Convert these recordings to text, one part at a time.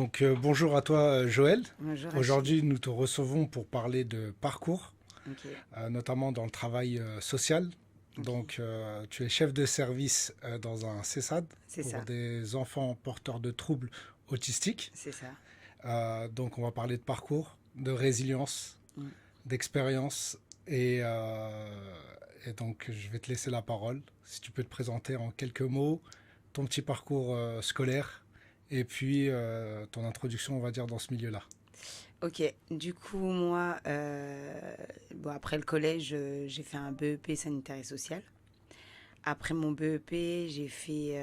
Bonjour à toi, Joël. Bonjour Achille. Aujourd'hui, nous te recevons pour parler de parcours, Ok, notamment dans le travail social. ok, Tu es chef de service dans un CESAD c'est pour ça, des enfants porteurs de troubles autistiques. c'est ça. On va parler de parcours, de résilience, Mm. d'expérience. Je vais te laisser la parole. Si tu peux te présenter en quelques mots, ton petit parcours scolaire et puis ton introduction, on va dire, dans ce milieu-là. Ok, du coup, moi, après le collège, j'ai fait un BEP sanitaire et social. Après mon BEP, j'ai fait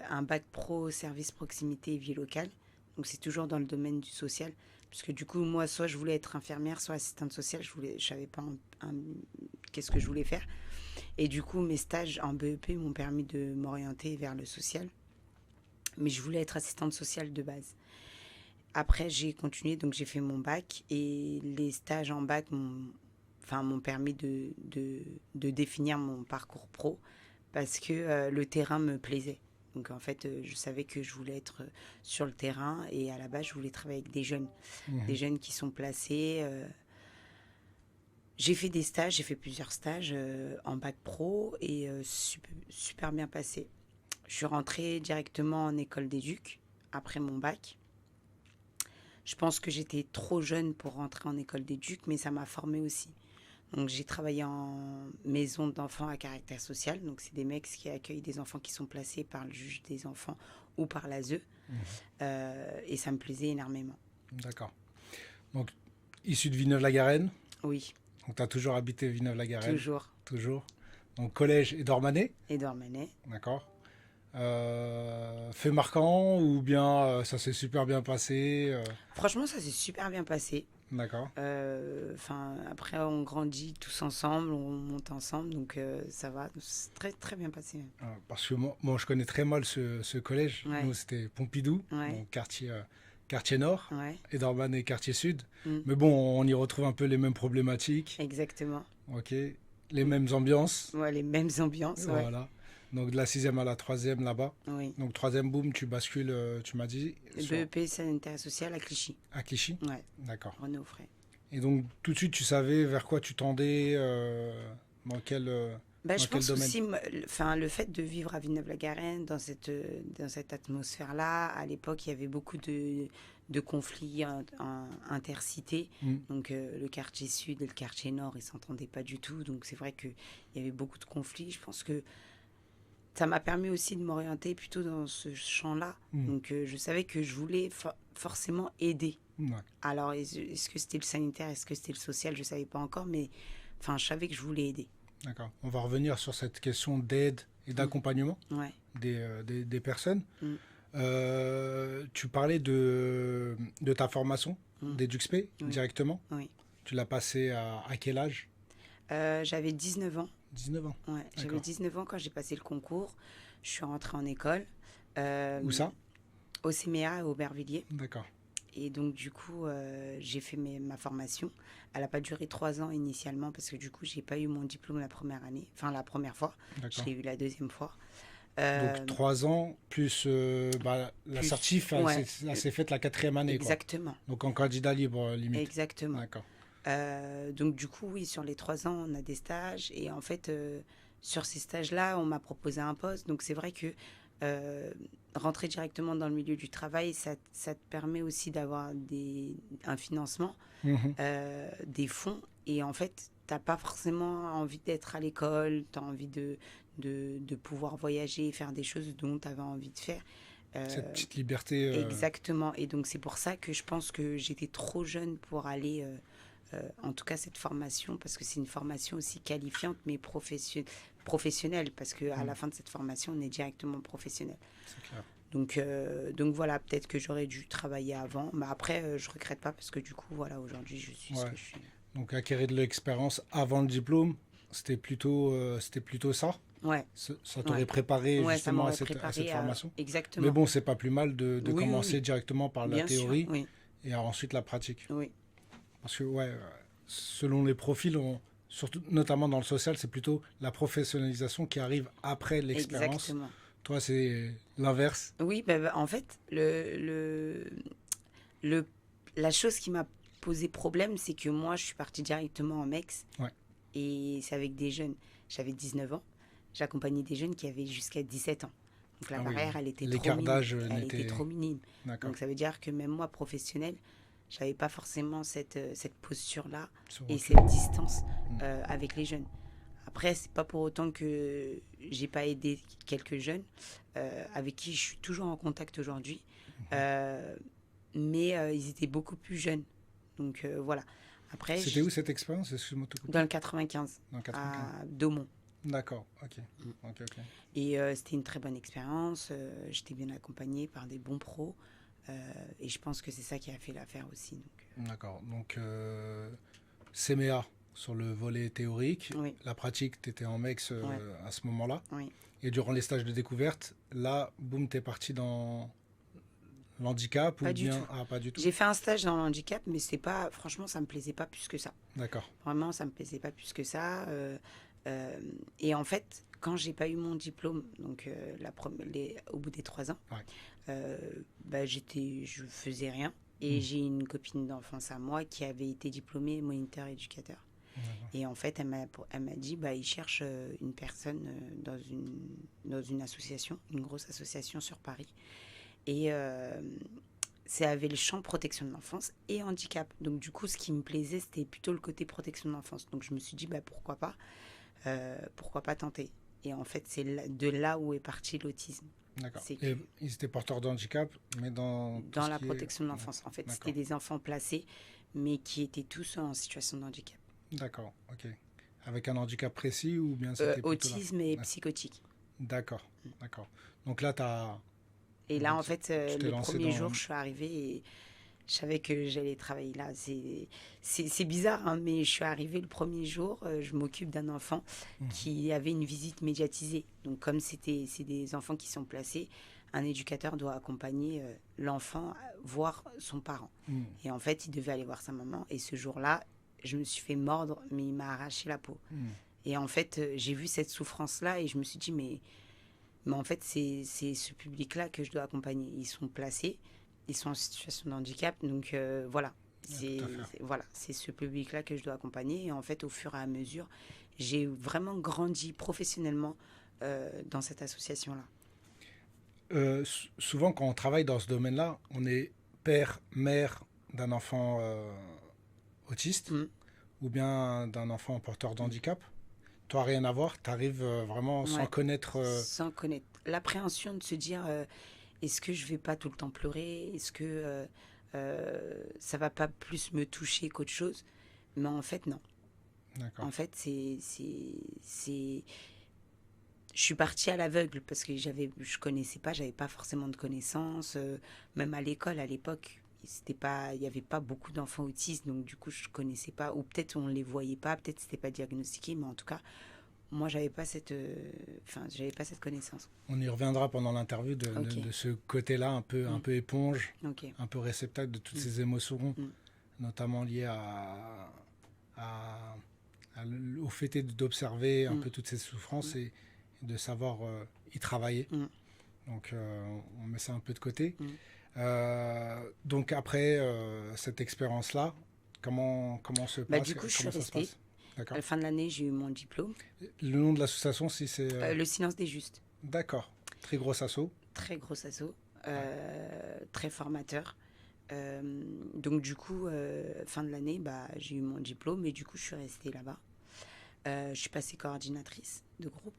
un bac pro service proximité et vie locale. Donc, c'est toujours dans le domaine du social. Puisque du coup, moi, soit je voulais être infirmière, soit assistante sociale. Je savais pas qu'est-ce que je voulais faire. Et du coup, mes stages en BEP m'ont permis de m'orienter vers le social. Mais je voulais être assistante sociale de base. Après, j'ai continué, donc j'ai fait mon bac et les stages en bac m'ont permis de définir mon parcours pro parce que le terrain me plaisait. Donc en fait, je savais que je voulais être sur le terrain et à la base, je voulais travailler avec des Mhm. jeunes qui sont placés. J'ai fait des stages, j'ai fait plusieurs stages en bac pro et super bien passé. Je suis rentrée directement en école d'éduc après mon bac. Je pense que j'étais trop jeune pour rentrer en école d'éduc, mais ça m'a formée aussi. Donc j'ai travaillé en maison d'enfants à caractère social. Donc c'est des mecs qui accueillent des enfants qui sont placés par le juge des enfants ou par l'ASE. Mhm. Et ça me plaisait énormément. D'accord. Donc, issu de Villeneuve-la-Garenne. Oui, Donc, tu as toujours habité Villeneuve-la-Garenne. toujours. Toujours. Donc, collège et Dormanay. Et Dormanay. D'accord. Fait marquant ou bien ça s'est super bien passé Franchement, ça s'est super bien passé. D'accord. Après, on grandit tous ensemble, on monte ensemble, donc ça va. C'est très, très bien passé. Parce que moi, je connais très mal ce collège. Ouais, Nous, c'était Pompidou, ouais, donc quartier nord, ouais. et Dormanay, quartier sud. Mm, Mais bon, on y retrouve un peu les mêmes problématiques. exactement. Ok. Les Mm. mêmes ambiances. Ouais, les mêmes ambiances, ouais. Voilà. Donc, de la sixième à la troisième là-bas. Oui. Donc, troisième, boum, tu bascules, tu m'as dit, sur BEP sanitaire et social à Clichy. à Clichy. Ouais, D'accord. René Offray. Et donc, tout de suite, tu savais vers quoi tu tendais, dans quel, euh, Bah, dans je quel pense domaine. aussi, le fait de vivre à Villeneuve-la-Garenne, dans cette atmosphère-là, à l'époque, il y avait beaucoup de conflits intercités. Mm. Donc, le quartier sud et le quartier nord, ils ne s'entendaient pas du tout. Donc, c'est vrai qu'il y avait beaucoup de conflits. Je pense que ça m'a permis aussi de m'orienter plutôt dans ce champ-là. Mm. Donc, je savais que je voulais forcément aider. Ouais. Alors, est-ce que c'était le sanitaire, est-ce que c'était le social, je ne savais pas encore, mais enfin, je savais que je voulais aider. D'accord. On va revenir sur cette question d'aide et Mm. d'accompagnement Ouais. des personnes. Mm. Tu parlais de ta formation Mm. d'EduxP Oui. directement. Oui. Tu l'as passée à quel âge? J'avais 19 ans. 19 ans. Ouais, j'avais D'accord. 19 ans quand j'ai passé le concours. Je suis rentrée en école Où euh, ça? au CMA à Aubervilliers. D'accord. Et donc, du coup, j'ai fait ma formation. Elle n'a pas duré 3 ans initialement parce que du coup, j'ai pas eu mon diplôme la première année. Enfin, la première fois. Je D'accord. l'ai eu la deuxième fois. Donc Euh, 3 ans plus la plus, certif, ouais, elle s'est faite la quatrième année, quoi. exactement. Donc en candidat libre, limite. Exactement. D'accord. Donc du coup, oui, sur les 3 ans, on a des stages. Et en fait, sur ces stages-là, on m'a proposé un poste. Donc c'est vrai que euh, rentrer directement dans le milieu du travail, ça te permet aussi d'avoir un financement, Mhm. des fonds. Et en fait, t'as pas forcément envie d'être à l'école, tu as envie de pouvoir voyager et faire des choses dont tu avais envie de faire. Cette Euh, petite liberté. Exactement. Et donc c'est pour ça que je pense que j'étais trop jeune pour aller en tout cas cette formation, parce que c'est une formation aussi qualifiante, mais professionnelle, parce qu'à la Mhm. fin de cette formation, on est directement professionnel. C'est clair. Donc voilà, peut-être que j'aurais dû travailler avant, mais après, je regrette pas, parce que du coup, voilà, aujourd'hui, je suis ce Ouais. que je suis. Donc acquérir de l'expérience avant le diplôme, c'était plutôt ça. Ouais, Ça t'aurait ouais, préparé ouais, ça justement m'aurait à cette préparé à... formation. Mais Exactement. bon, c'est pas plus mal de Oui, oui, commencer oui, directement par la bien sûr, théorie oui, et ensuite la pratique. oui, Parce que ouais, selon les profils, surtout notamment dans le social, c'est plutôt la professionnalisation qui arrive après l'expérience. exactement. Toi, c'est l'inverse. Oui, en fait, Le, la chose qui m'a posé problème, c'est que moi, je suis partie directement en MEX. Ouais. Et c'est avec des jeunes. J'avais 19 ans. J'accompagnais des jeunes qui avaient jusqu'à 17 ans. Donc la Ah oui, barrière, elle était trop l'écart minime. d'âge Elle était n'était... trop minime. D'accord. Donc ça veut dire que même moi, professionnelle, j'avais pas forcément cette posture-là Sur et autre cette chose. distance Mm. avec les jeunes. Après, c'est pas pour autant que j'ai pas aidé quelques jeunes avec qui je suis toujours en contact aujourd'hui. Euh, mais ils étaient beaucoup plus jeunes. Donc voilà. Après, C'était où cette expérience? Excuse-moi de te couper. dans le 95, Dans le 95. à Daumont. D'accord, ok. Ok, ok. Et c'était une très bonne expérience. J'étais bien accompagnée par des bons pros. Et je pense que c'est ça qui a fait l'affaire aussi. Donc, D'accord. Donc, CMEA sur le volet théorique. oui, La pratique, tu étais en MEX ouais, à ce moment-là. oui. Et durant les stages de découverte, là, boum, t'es parti dans l'handicap ou Pas du bien... tout. Ah, pas du tout. J'ai fait un stage dans le handicap, mais c'est pas, franchement, ça me plaisait pas plus que ça. D'accord. Vraiment, ça me plaisait pas plus que ça. Et en fait, quand j'ai pas eu mon diplôme, donc au bout des 3 ans, Ouais. bah, je faisais rien. Et j'ai une copine d'enfance à moi qui avait été diplômée moniteur éducateur. Et en fait, elle m'a dit, bah, il cherche une personne dans une association, une grosse association sur Paris. Et ça avait le champ protection de l'enfance et handicap. Donc du coup, ce qui me plaisait, c'était plutôt le côté protection de l'enfance. Donc je me suis dit, bah, pourquoi pas tenter. Et en fait, c'est de là où est parti l'autisme. D'accord. C'est Et que ils étaient porteurs de handicap, mais dans tout dans ce la qui est... protection de l'enfance, en fait, c'était D'accord. des enfants placés, mais qui étaient tous en situation de handicap. D'accord, ok. Avec un handicap précis ou bien c'était plutôt là? Autisme et psychotique. D'accord, d'accord. Donc là, Et là, en fait, tu t'es les lancé premiers dans... jours, je suis arrivée et je savais que j'allais travailler là. C'est bizarre, hein, mais je suis arrivée le premier jour, je m'occupe d'un enfant qui avait une visite médiatisée. Donc comme c'est des enfants qui sont placés, un éducateur doit accompagner l'enfant voir son parent. Mm. Et en fait, il devait aller voir sa maman. Et ce jour-là, je me suis fait mordre, mais il m'a arraché la peau. Mm. Et en fait, j'ai vu cette souffrance-là et je me suis dit, mais en fait, c'est ce public-là que je dois accompagner. Ils sont placés, ils sont en situation de handicap, donc voilà. Tout à fait. Voilà, c'est ce public-là que je dois accompagner. Et en fait, au fur et à mesure, j'ai vraiment grandi professionnellement dans cette association-là. Souvent, quand on travaille dans ce domaine-là, on est père, mère d'un enfant autiste Mm. ou bien d'un enfant porteur de handicap. Toi, rien à voir, tu arrives vraiment sans Ouais. connaître... Sans connaître l'appréhension de se dire est-ce que je vais pas tout le temps pleurer, est-ce que ça va pas plus me toucher qu'autre chose, mais en fait non. D'accord. En fait je suis partie à l'aveugle parce que je connaissais pas, j'avais pas forcément de connaissances, même à l'école à l'époque. Il y avait pas beaucoup d'enfants autistes, donc du coup je connaissais pas, ou peut-être on les voyait pas, peut-être c'était pas diagnostiqué, mais en tout cas moi j'avais pas j'avais pas cette connaissance. On y reviendra pendant l'interview Ok. de ce côté-là, un peu éponge, Ok. un peu réceptacle de toutes ces émotions, Mm. notamment liées au fait d'observer un Mm. peu toutes ces souffrances et de savoir y travailler. Mm. Donc on met ça un peu de côté. Mm. Donc après cette expérience-là, comment se Bah, passe? du coup, je suis Comment ça se restée. passe? D'accord. À la fin de l'année, j'ai eu mon diplôme. Le nom de l'association, si c'est... Le silence des justes. D'accord. Très gros assaut. Très gros assaut. Très formateur. Donc, du coup, fin de l'année, bah, j'ai eu mon diplôme et du coup, je suis restée là-bas. Je suis passée coordinatrice de groupe.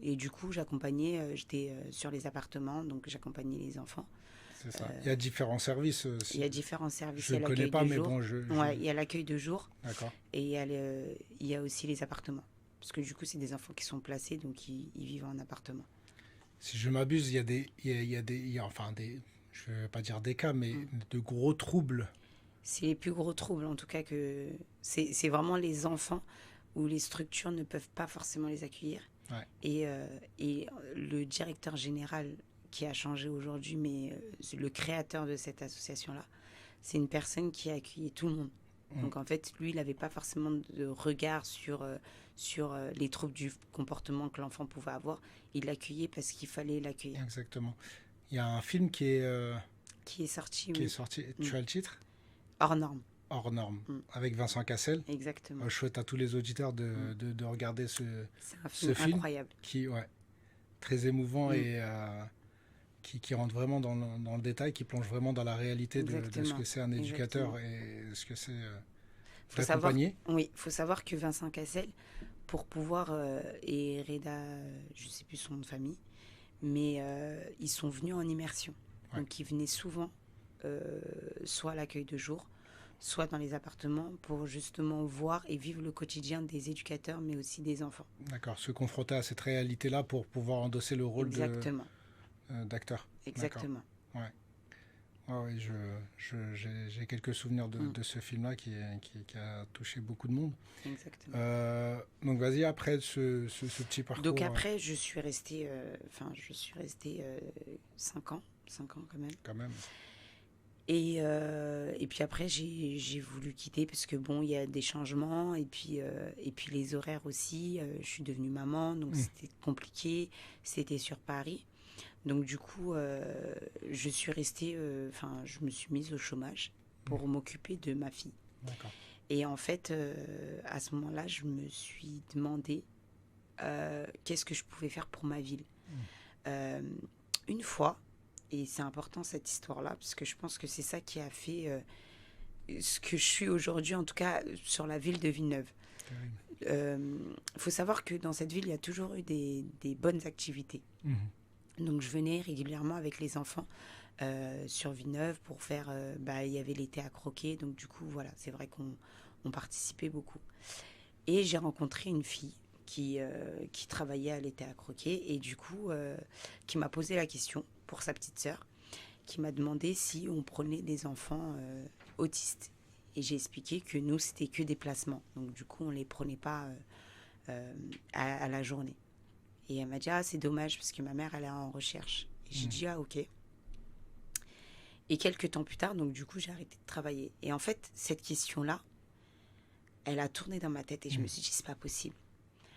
Et du coup, j'étais sur les appartements, donc j'accompagnais les enfants. C'est ça. Il y a différents services. Il y a différents services. Je Il y ne a connais l'accueil pas, de mais jour. bon, Ouais, il y a l'accueil de jour D'accord. et il y a aussi les appartements. Parce que du coup, c'est des enfants qui sont placés, donc ils vivent en appartement. Si je m'abuse, enfin je ne vais pas dire des cas, mais de gros troubles. C'est les plus gros troubles, en tout cas, que c'est vraiment les enfants où les structures ne peuvent pas forcément les accueillir. Ouais. Et le directeur général qui a changé aujourd'hui, mais le créateur de cette association-là, c'est une personne qui a accueilli tout le monde. Donc en fait, lui, il n'avait pas forcément de regard sur les troubles du comportement que l'enfant pouvait avoir. Il l'accueillait parce qu'il fallait l'accueillir. Exactement. Il y a un film qui est qui est sorti, qui est oui. sorti. Mm. Tu as le titre? Hors norme. Hors norme, Mm. avec Vincent Cassel. Exactement. Je souhaite à tous les auditeurs de regarder C'est un ce film film incroyable. qui, ouais, très émouvant Mm. et qui rentre vraiment dans le détail, qui plonge vraiment dans la réalité de ce Exactement. que c'est un éducateur Exactement. et ce que c'est Faut savoir, d'accompagner. oui, faut savoir que Vincent Cassel, pour pouvoir, et Reda, je sais plus son nom de famille, mais ils sont venus en immersion. Ouais. Donc ils venaient souvent, soit à l'accueil de jour, soit dans les appartements, pour justement voir et vivre le quotidien des éducateurs, mais aussi des enfants. D'accord, se confronter à cette réalité-là pour pouvoir endosser le rôle Exactement. d'acteur. Exactement. D'accord. Ouais. Ouais, j'ai quelques souvenirs de ce film-là qui a touché beaucoup de monde. Exactement. Donc vas-y, après ce petit parcours. Donc après, je suis restée, 5 ans, 5 ans quand même. Quand même. Et puis après, j'ai voulu quitter parce que bon, il y a des changements et puis les horaires aussi. Je suis devenue maman, donc c'était compliqué. C'était sur Paris. Donc du coup, je suis restée, je me suis mise au chômage pour m'occuper de ma fille. D'accord. Et en fait, à ce moment-là, je me suis demandé qu'est-ce que je pouvais faire pour ma ville. Une fois, et c'est important cette histoire-là, parce que je pense que c'est ça qui a fait ce que je suis aujourd'hui, en tout cas sur la ville de Villeneuve. Faut savoir que dans cette ville, il y a toujours eu des bonnes activités. Donc je venais régulièrement avec les enfants sur Villeneuve pour faire... il y avait l'été à croquer, donc du coup, voilà, c'est vrai qu'on participait beaucoup. Et j'ai rencontré une fille qui travaillait à l'été à croquer et du coup, qui m'a posé la question pour sa petite sœur, qui m'a demandé si on prenait des enfants autistes. Et j'ai expliqué que nous, c'était que des placements. Donc du coup, on ne les prenait pas à la journée. Et elle m'a dit, ah, c'est dommage parce que ma mère, elle est en recherche. Et j'ai dit, ah, ok. Et quelques temps plus tard, donc du coup, j'ai arrêté de travailler. Et en fait, cette question-là, elle a tourné dans ma tête et je me suis dit, c'est pas possible.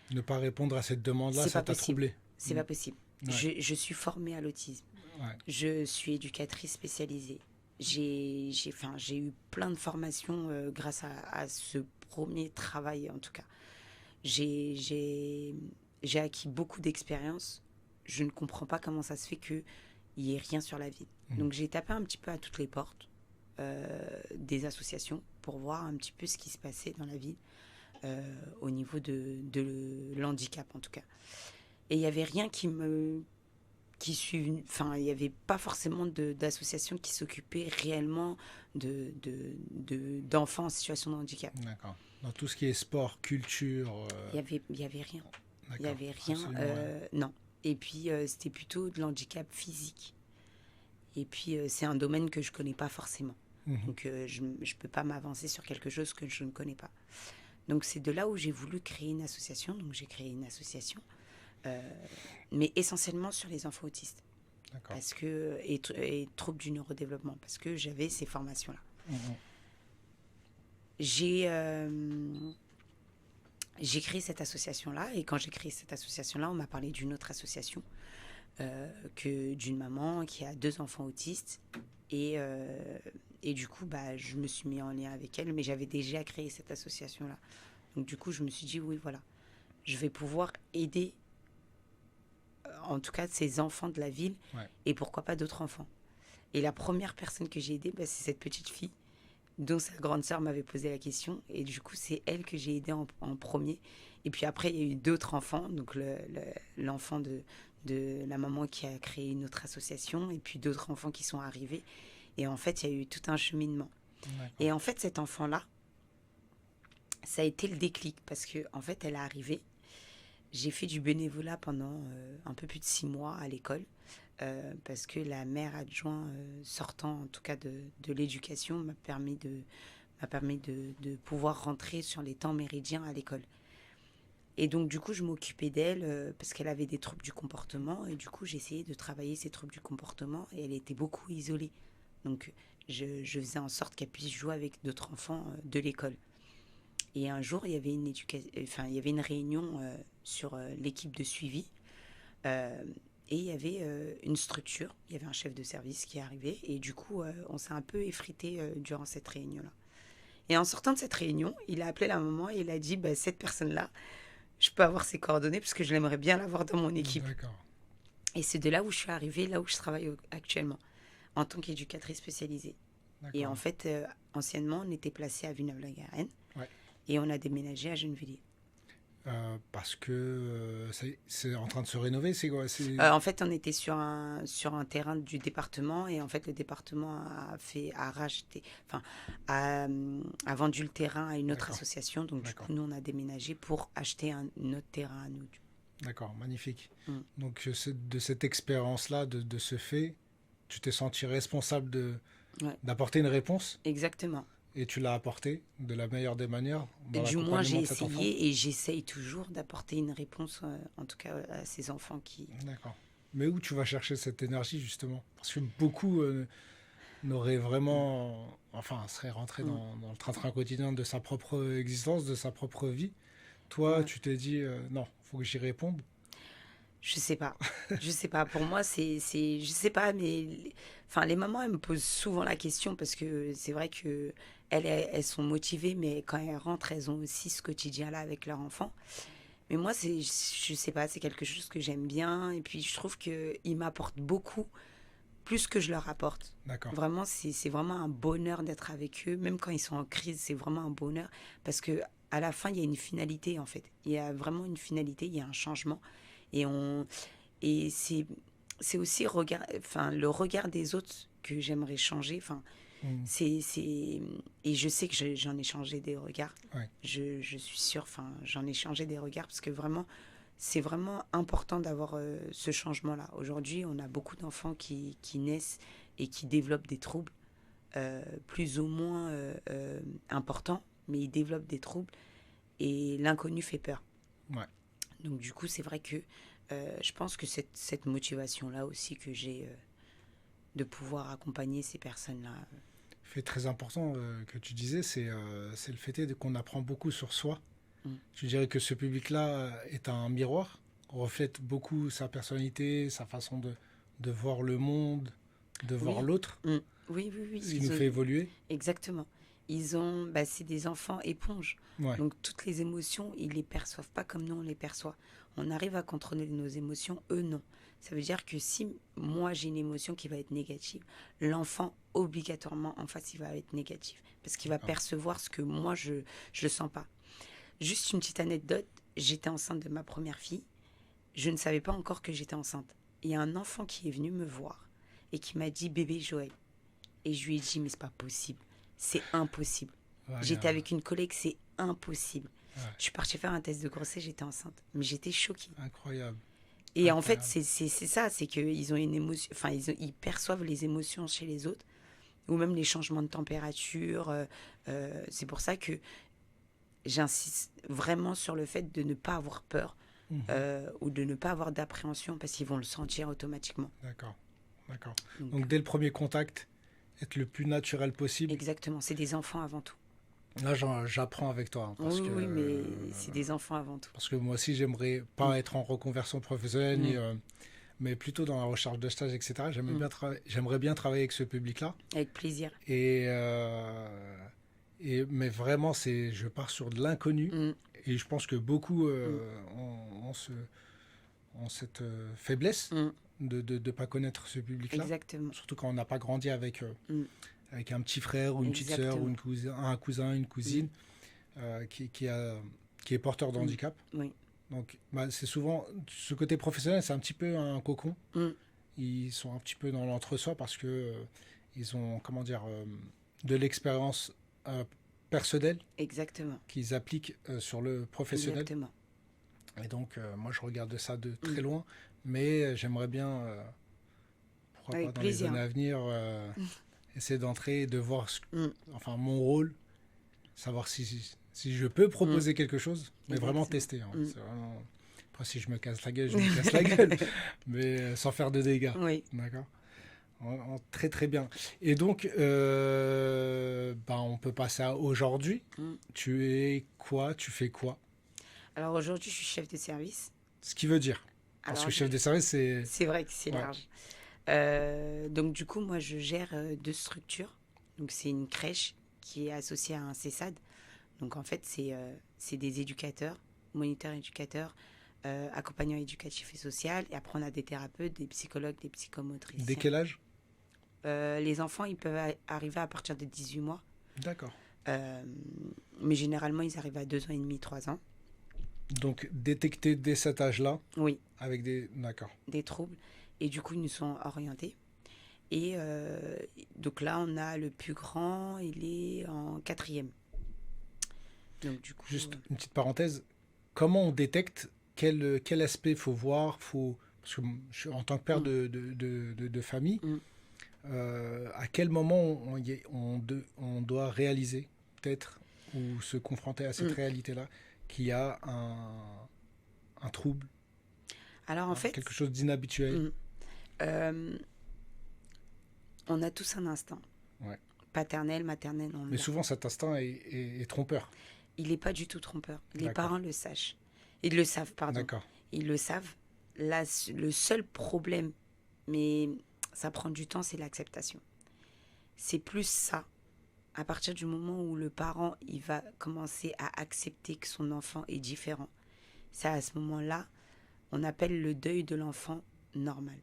Ne pas répondre à cette demande-là, ça t'a troublé. C'est pas possible. Ouais. Je suis formée à l'autisme. Ouais. Je suis éducatrice spécialisée. J'ai eu plein de formations grâce à ce premier travail, en tout cas. J'ai acquis beaucoup d'expérience. Je ne comprends pas comment ça se fait qu'il n'y ait rien sur la ville. Donc j'ai tapé un petit peu à toutes les portes des associations pour voir un petit peu ce qui se passait dans la ville au niveau de l'handicap en tout cas. Et il n'y avait rien il n'y avait pas forcément d'associations qui s'occupaient réellement d'enfants en situation de handicap. D'accord. Dans tout ce qui est sport, culture... Il y avait rien. Il n'y avait rien. Non. Et puis, c'était plutôt de l'handicap physique. Et puis, c'est un domaine que je ne connais pas forcément. Donc, je ne peux pas m'avancer sur quelque chose que je ne connais pas. Donc, c'est de là où j'ai voulu créer une association. Donc, j'ai créé une association, mais essentiellement sur les enfants autistes. Parce que, et troubles du neurodéveloppement, parce que j'avais ces formations-là. J'ai créé cette association-là, et quand j'ai créé cette association-là, on m'a parlé d'une autre association, d'une maman qui a 2 enfants autistes, et du coup, je me suis mis en lien avec elle, mais j'avais déjà créé cette association-là. Donc du coup, je me suis dit, oui, voilà, je vais pouvoir aider, en tout cas, ces enfants de la ville, et pourquoi pas d'autres enfants. Et la première personne que j'ai aidée, c'est cette petite fille, dont sa grande sœur m'avait posé la question. Et du coup, c'est elle que j'ai aidée en premier. Et puis après, il y a eu d'autres enfants. Donc, l'enfant de la maman qui a créé une autre association. Et puis d'autres enfants qui sont arrivés. Et en fait, il y a eu tout un cheminement. Et en fait, cet enfant-là, ça a été le déclic. Parce qu'en fait, elle est arrivée. J'ai fait du bénévolat pendant un peu plus de 6 mois à l'école. Parce que la mère adjointe sortant en tout cas de l'éducation m'a permis de pouvoir rentrer sur les temps méridiens à l'école. Et donc du coup je m'occupais d'elle parce qu'elle avait des troubles du comportement et du coup j'essayais de travailler ces troubles du comportement et elle était beaucoup isolée. Donc je faisais en sorte qu'elle puisse jouer avec d'autres enfants de l'école. Et un jour il y avait une réunion sur l'équipe de suivi. Et il y avait une structure, il y avait un chef de service qui est arrivé. Et du coup, on s'est un peu effrité durant cette réunion-là. Et en sortant de cette réunion, il a appelé la maman et il a dit, bah, cette personne-là, je peux avoir ses coordonnées parce que je l'aimerais bien l'avoir dans mon équipe. D'accord. Et c'est de là où je suis arrivée, là où je travaille actuellement, en tant qu'éducatrice spécialisée. Et en D'accord. fait, anciennement, on était placé à Villeneuve-la-Garenne Ouais. et on a déménagé à Gennevilliers. Parce que c'est en train de se rénover, c'est quoi? En fait, on était sur un terrain du département et en fait, le département a racheté, enfin, a vendu le terrain à une autre D'accord. association. Donc, du D'accord. coup, nous, on a déménagé pour acheter un autre terrain à nous. D'accord, magnifique. Mm. Donc de cette expérience-là, de ce fait, tu t'es senti responsable Ouais. d'apporter une réponse Exactement. et tu l'as apportée de la meilleure des manières dans Du moins, l'accompagnement j'ai de cet enfant. essayé et j'essaye toujours d'apporter une réponse, en tout cas, à ces enfants qui... D'accord. Mais où tu vas chercher cette énergie justement? Parce que beaucoup n'auraient vraiment, enfin, seraient rentrés Mm. dans le train-train quotidien de sa propre existence, de sa propre vie. Toi, Ouais. tu t'es dit, non, faut que j'y réponde. Je sais pas. Je sais pas. Pour moi, je sais pas, mais enfin, les mamans, elles me posent souvent la question parce que c'est vrai que elles sont motivées, mais quand elles rentrent, elles ont aussi ce quotidien-là avec leur enfant. Mais moi, je sais pas, c'est quelque chose que j'aime bien. Et puis, je trouve qu'ils m'apportent beaucoup, plus que je leur apporte. D'accord. Vraiment, c'est vraiment un bonheur d'être avec eux. Même quand ils sont en crise, c'est vraiment un bonheur. Parce que à la fin, il y a une finalité, en fait. Il y a vraiment une finalité, il y a un changement. Et, et c'est aussi enfin, le regard des autres que j'aimerais changer. Enfin, Mm. et je sais que j'en ai changé des regards. Ouais. Je suis sûre, enfin, j'en ai changé des regards parce que vraiment, c'est vraiment important d'avoir ce changement-là. Aujourd'hui, on a beaucoup d'enfants qui naissent et qui développent des troubles plus ou moins importants, mais ils développent des troubles et l'inconnu fait peur. Ouais. Donc du coup, c'est vrai que je pense que cette motivation-là aussi que j'ai de pouvoir accompagner ces personnes-là. Fait très important que tu disais, c'est le fait qu'on apprend beaucoup sur soi. Mm. Je dirais que ce public-là est un miroir, reflète beaucoup sa personnalité, sa façon de voir le monde, de voir Oui. l'autre, Mm. Oui, oui, oui. ce qui nous fait évoluer. Exactement. C'est des enfants éponges. Ouais. Donc toutes les émotions, ils les perçoivent pas comme nous on les perçoit. On arrive à contrôler nos émotions, eux non. Ça veut dire que si moi j'ai une émotion qui va être négative, l'enfant obligatoirement en face il va être négatif parce qu'il va D'accord. percevoir ce que moi je le sens pas. Juste une petite anecdote, j'étais enceinte de ma première fille, je ne savais pas encore que j'étais enceinte. Il y a un enfant qui est venu me voir et qui m'a dit bébé Joël. Et je lui ai dit mais c'est pas possible, c'est impossible. Ouais, J'étais avec une collègue, c'est impossible. ouais. Je suis partie faire un test de grossesse, j'étais enceinte. Mais j'étais choquée. Incroyable. Et en fait, Incroyable. c'est ça, c'est qu'ils ont une émotion, enfin, ils perçoivent les émotions chez les autres, ou même les changements de température. C'est pour ça que j'insiste vraiment sur le fait de ne pas avoir peur Mhm. ou de ne pas avoir d'appréhension parce qu'ils vont le sentir automatiquement. D'accord. D'accord. Donc, Donc dès le premier contact, être le plus naturel possible. exactement, c'est des enfants avant tout. Là, j'apprends avec toi. Hein, parce Oui, que, oui, mais c'est des enfants avant tout. parce que moi aussi, j'aimerais pas être en reconversion professionnelle, mais plutôt dans la recherche de stage, etc. J'aimerais bien travailler avec ce public-là. Avec plaisir. Mais vraiment, je pars sur de l'inconnu. Mm. Et je pense que beaucoup ont cette faiblesse Mm. de ne pas connaître ce public-là. Exactement. Surtout quand on n'a pas grandi avec un petit frère ou une petite Exactement. sœur ou un cousin, une cousine qui est porteur de handicap. Oui. Donc c'est souvent, ce côté professionnel, c'est un petit peu un cocon. Mm. Ils sont un petit peu dans l'entre-soi parce que ils ont, comment dire, de l'expérience personnelle Exactement. qu'ils appliquent sur le professionnel. Exactement. Et donc, moi, je regarde ça de très loin, mais j'aimerais bien, pourquoi Avec pas dans plaisir. les années à venir, essayer d'entrer et de voir enfin, mon rôle, savoir si je peux proposer quelque chose, mais vraiment tester. Hein. C'est vraiment... Après, si je me casse la gueule, je me casse la gueule, mais sans faire de dégâts. Oui. D'accord. Très très bien. Et donc, on peut passer à aujourd'hui. Tu es quoi? Tu fais quoi? Alors aujourd'hui, je suis chef de service Ce qui veut dire? Parce Alors, que chef de service, c'est... c'est vrai que c'est Ouais. large. Donc, du coup, moi, je gère deux structures. Donc, c'est une crèche qui est associée à un CESAD. Donc, en fait, c'est des éducateurs, moniteurs éducateurs, accompagnants éducatifs et social. Et après, on a des thérapeutes, des psychologues, des Dès psychomotriciens. quel âge? Les enfants, ils peuvent arriver à partir de 18 mois. D'accord. Euh, mais généralement, ils arrivent à 2 ans et demi, 3 ans. Donc, détecter dès cet âge-là, Oui, avec des... D'accord. des troubles. Et du coup, ils nous sont orientés. Et donc là, on a le plus grand, il est en quatrième. Donc du coup, Juste une petite parenthèse. Comment on détecte quel aspect faut voir parce que en tant que père Mm. de famille, Mm. à quel moment on doit réaliser, peut-être, ou se confronter à cette Mm. réalité-là, qu'il y a un trouble, alors en fait, quelque chose d'inhabituel. mm, euh, on a tous un instinct. Ouais. Paternel, maternel, on Mais l'a. souvent, cet instinct est trompeur. Il n'est pas du tout trompeur. Les D'accord. parents le sachent. Ils le savent, pardon. D'accord. Ils le savent. Là, le seul problème, mais ça prend du temps, c'est l'acceptation. C'est plus ça. À partir du moment où le parent il va commencer à accepter que son enfant est différent, c'est à ce moment-là, on appelle le deuil de l'enfant normal.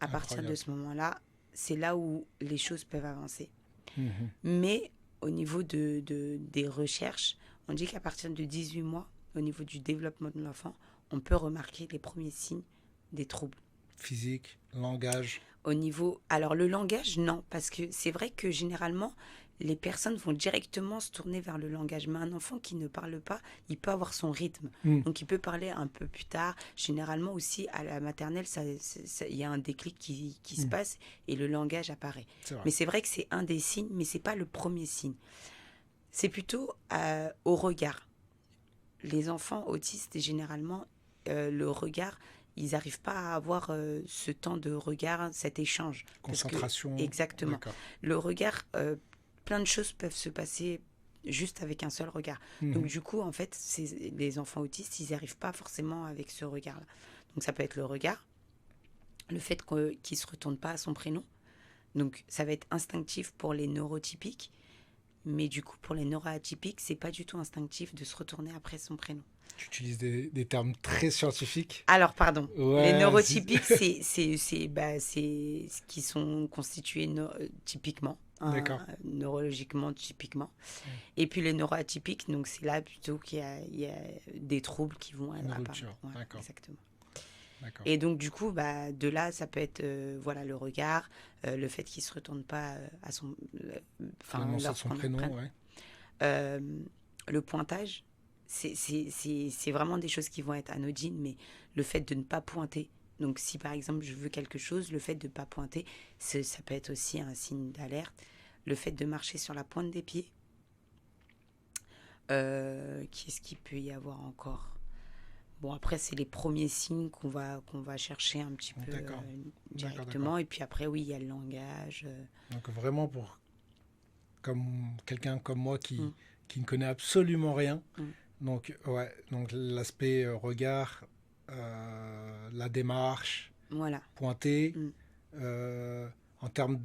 À partir de Incroyable. ce moment-là, c'est là où les choses peuvent avancer. Mhm. Mais au niveau des recherches, on dit qu'à partir de 18 mois, au niveau du développement de l'enfant, on peut remarquer les premiers signes des troubles. Physique, langage. Au niveau... Alors le langage, non, parce que c'est vrai que généralement, les personnes vont directement se tourner vers le langage. Mais un enfant qui ne parle pas, il peut avoir son rythme. Mm. Donc il peut parler un peu plus tard. Généralement aussi, à la maternelle, il y a un déclic qui se passe et le langage apparaît. C'est vrai. Mais c'est vrai que c'est un des signes, mais ce n'est pas le premier signe. C'est plutôt au regard. Les enfants autistes, généralement, le regard, ils n'arrivent pas à avoir ce temps de regard, cet échange. Parce que- Concentration. exactement. D'accord. Le regard, plein de choses peuvent se passer juste avec un seul regard. Mhm. Donc du coup, en fait, les enfants autistes, ils n'arrivent pas forcément avec ce regard-là. Donc ça peut être le regard, le fait qu'il ne se retourne pas à son prénom. Donc ça va être instinctif pour les neurotypiques, mais du coup, pour les neuroatypiques, c'est pas du tout instinctif de se retourner après son prénom. Tu utilises des termes très scientifiques. Alors, pardon. Ouais, Les neurotypiques, c'est ce qui sont constitués typiquement, hein, D'accord. neurologiquement typiquement. Et puis les neuroatypiques, donc c'est là plutôt il y a des troubles qui vont Une apparaître. rupture, Ouais, d'accord. exactement. D'accord. Et donc du coup, de là, ça peut être voilà le regard, le fait qu'il se retourne pas à son, L'énoncé de son lorsqu'on prénom, apprend. ouais. Le pointage, c'est vraiment des choses qui vont être anodines, mais le fait de ne pas pointer. Donc, si par exemple je veux quelque chose, le fait de ne pas pointer, ça peut être aussi un signe d'alerte. Le fait de marcher sur la pointe des pieds. Qu'est-ce qu'il peut y avoir encore? Bon, après, c'est les premiers signes qu'on va chercher un petit peu D'accord. directement. D'accord. Et puis après, oui, il y a le langage. Donc vraiment comme quelqu'un comme moi Mm. qui ne connaît absolument rien. Mm. Donc l'aspect regard, la démarche, Voilà. pointer, Mm. en termes